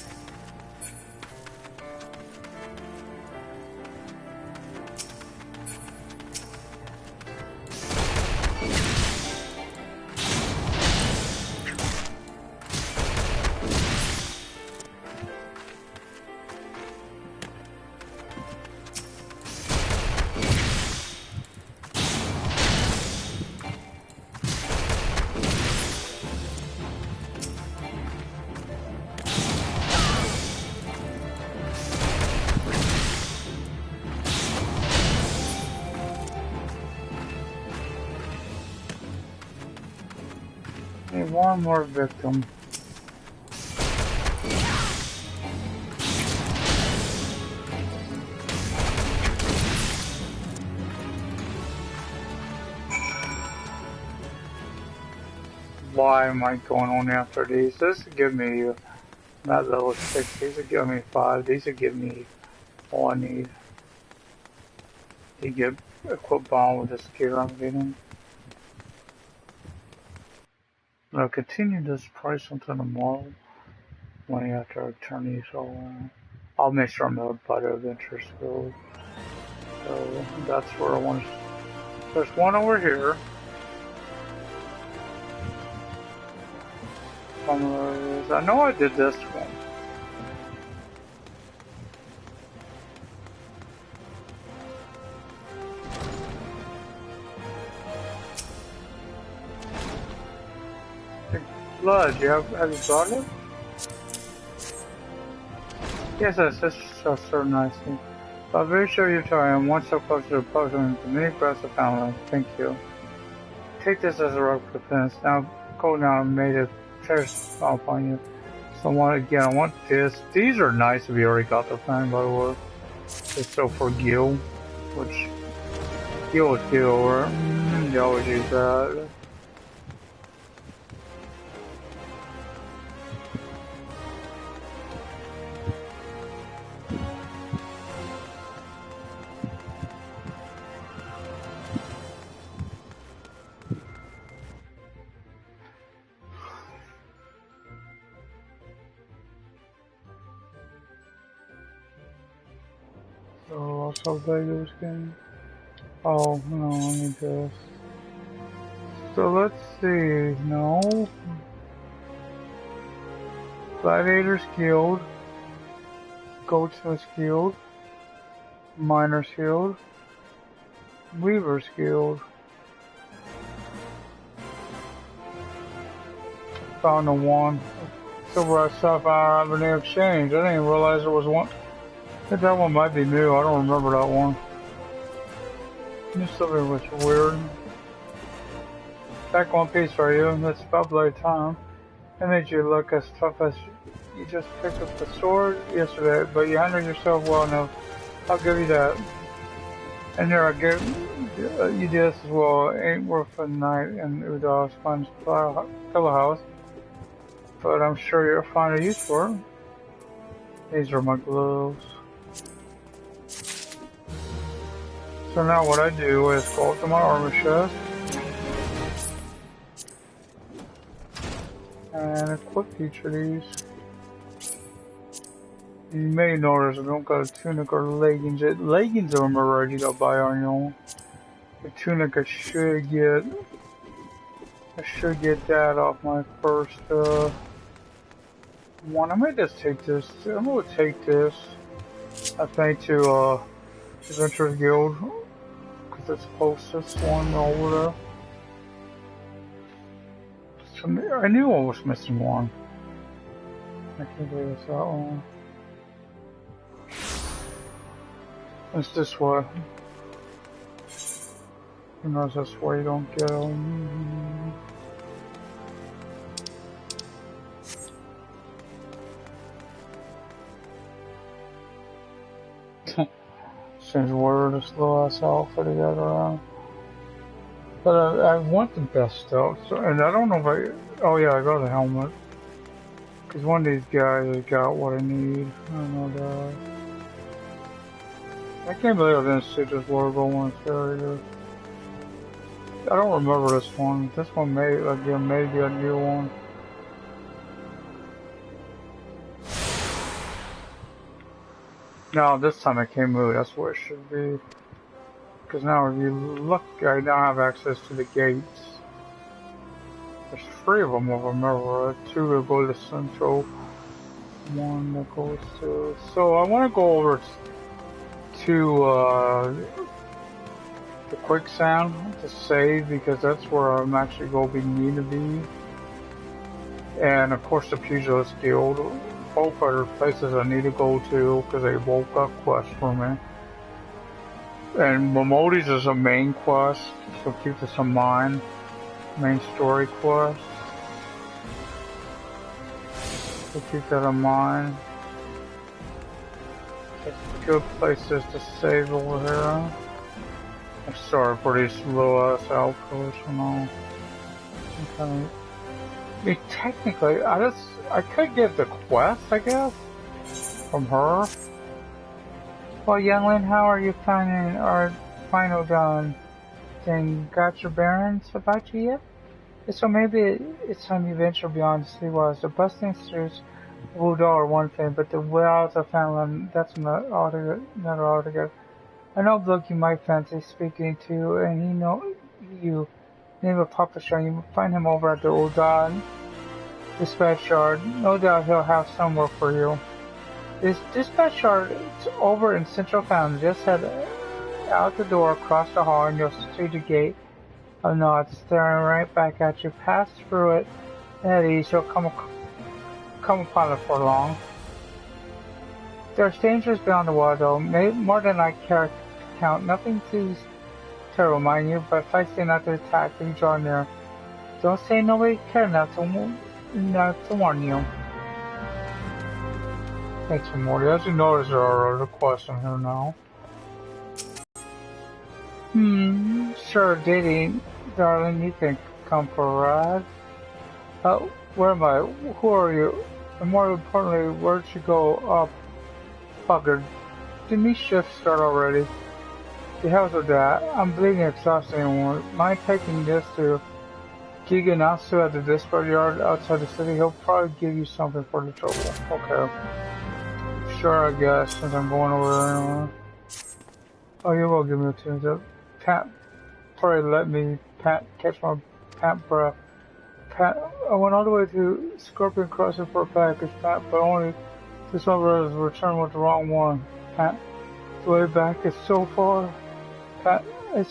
One more victim. Why am I going on after these? This will give me not level 6, these will give me 5, these will give me all I need. You get equipped bomb with the skill I'm getting. I'll continue this price until tomorrow. When after I turn these all around. I'll make sure I'm notified of adventure skills. So that's where I want to. There's one over here. I know I did this one. Blood, have you brought it? Yes, that's so nicely. But I'm very sure you're tired. I'm one step closer to puzzling the many breaths of family. Thank you. Take this as a recompense. Now go now and made a terrorist upon you. So again, I want this. These are nice if you already got the thing, by the way. It's so for Gil, which Gil is Gil, right? You always use that. So Vegas game. Oh no, I need this. So let's see. No. Gladiator's Guild. Goldsmith's Guild. Miner's Guild. Weaver's Guild. Found the one. Silver Sapphire Avenue Exchange. I didn't even realize there was one. I think that one might be new. I don't remember that one. This silver was weird. Back one piece for you. That's about the time. It made you look as tough as you just picked up the sword yesterday, but you handled yourself well enough. I'll give you that. And there I give you this as well. Ain't worth a night in Udall's fun pillow house, but I'm sure you'll find a use for it. These are my gloves. So now what I do is go up to my armor chest and equip each of these. You may notice I don't got a tunic or leggings. Leggings of them are already got by on your own. The tunic I should get I should get that off my first one. I might just take this. I'm gonna take this. I think to Adventurers Guild because it's closest one over there. So, I knew I was missing one. I can't believe it's that one. It's this way. Who knows this way you don't get them. Seems weird this little ass outfit to get around. But I want the best stuff, so, and I don't know if I. Oh yeah, I got a helmet. Cause one of these guys has got what I need. I know that. I can't believe I didn't see this logo one area. I don't remember this one. This one may again maybe a new one. No, this time it came moved. That's what it should be. Because now if you look, I now have access to the gates. There's 3 of them, if I remember. 2 that go to Central, 1 that goes to... So I want to go over to the Quicksand to save, because that's where I'm actually going to be need to be. And of course the Pugilist Guild. Both are places I need to go to, because they both got quests for me. And Momodi's is a main quest, so keep this in mind. Main story quest. So keep that in mind. Good places to save over here. I'm sorry for these little ass outposts and all. I mean, technically, I could get the quest, I guess, from her. Well, youngling, how are you finding our final done? Then got your bearings about you yet? So maybe it's time you venture beyond the sea walls. The busting through Voodoo are one thing, but the wilds of Finland, that's another altogether. I know bloke you might fancy speaking to, and he know you. Name of Papa Show. You find him over at the Old Dispatch Yard. No doubt he'll have some work for you. This dispatch yard is over in Central Town. Just head out the door, across the hall, and you'll see the gate of Knots staring right back at you. Pass through it, and at ease you'll come upon it for long. There's dangers beyond the wall, though. More than I care to count. Nothing too terrible, mind you, but if I stay not to attack, you draw near. Don't say nobody cared not to warn you. Thanks for Morty. As you notice, there are other quests in here now. Sure, Diddy, darling, you can come for a ride. Where am I? Who are you? And more importantly, where'd you go? Bugger. Didn't these shifts start already? The hell's with that? I'm bleeding exhausted anymore. Mind taking this to Giganasu at the dispatch yard outside the city? He'll probably give you something for the trouble. Okay. Sure, I guess, since I'm going over there anyway. Oh, you will give me a chance. Pat, probably let me catch my breath. I went all the way to Scorpion Crossing for a package, Pat, but only this one was returned with the wrong one. Pat, the way back is so far. Pat, I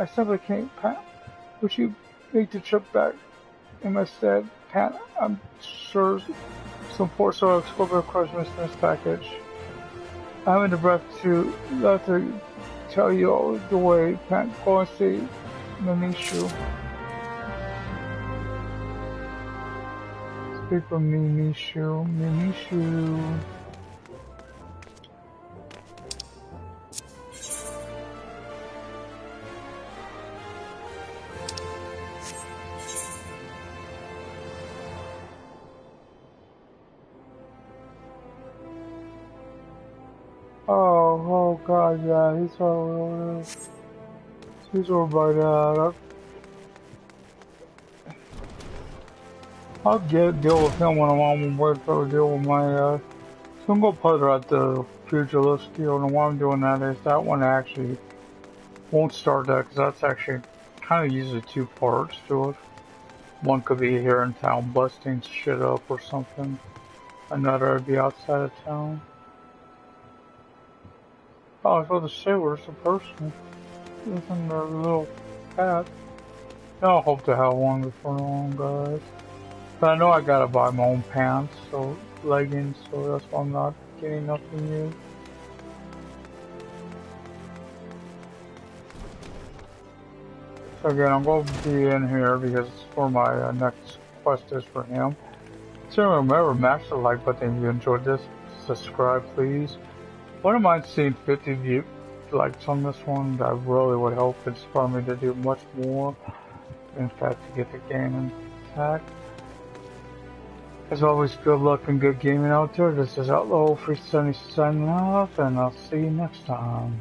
simply can't, Pat. Would you make the trip back in my stead? Pat, I'm sure some poor soul Scorpion Crossing missed this package. I haven't the breath to tell you all the way, Pat. Go and see Mamishu. Speak with Mamishu. Oh God, yeah, he's over there. He's over by that. I'll deal with him when I'm on my way to deal with my, so I'm gonna put her at the Pugilist Guild, and why I'm doing that is that one actually won't start that, because that's actually kind of usually 2 parts to it. One could be here in town busting shit up or something. Another would be outside of town. Oh, so the sailor's a person. Isn't a little cat. I hope to have one before long, guys. But I know I gotta buy my own pants, so leggings, so that's why I'm not getting nothing new. So again, I'm going to be in here because it's for my next quest is for him. So remember, mash the like button if you enjoyed this. Subscribe, please. Wouldn't mind seeing 50 likes on this one. That really would help inspire me to do much more. In fact, to get the game intact. As always, good luck and good gaming out there. This is Outlaw 370 signing off, and I'll see you next time.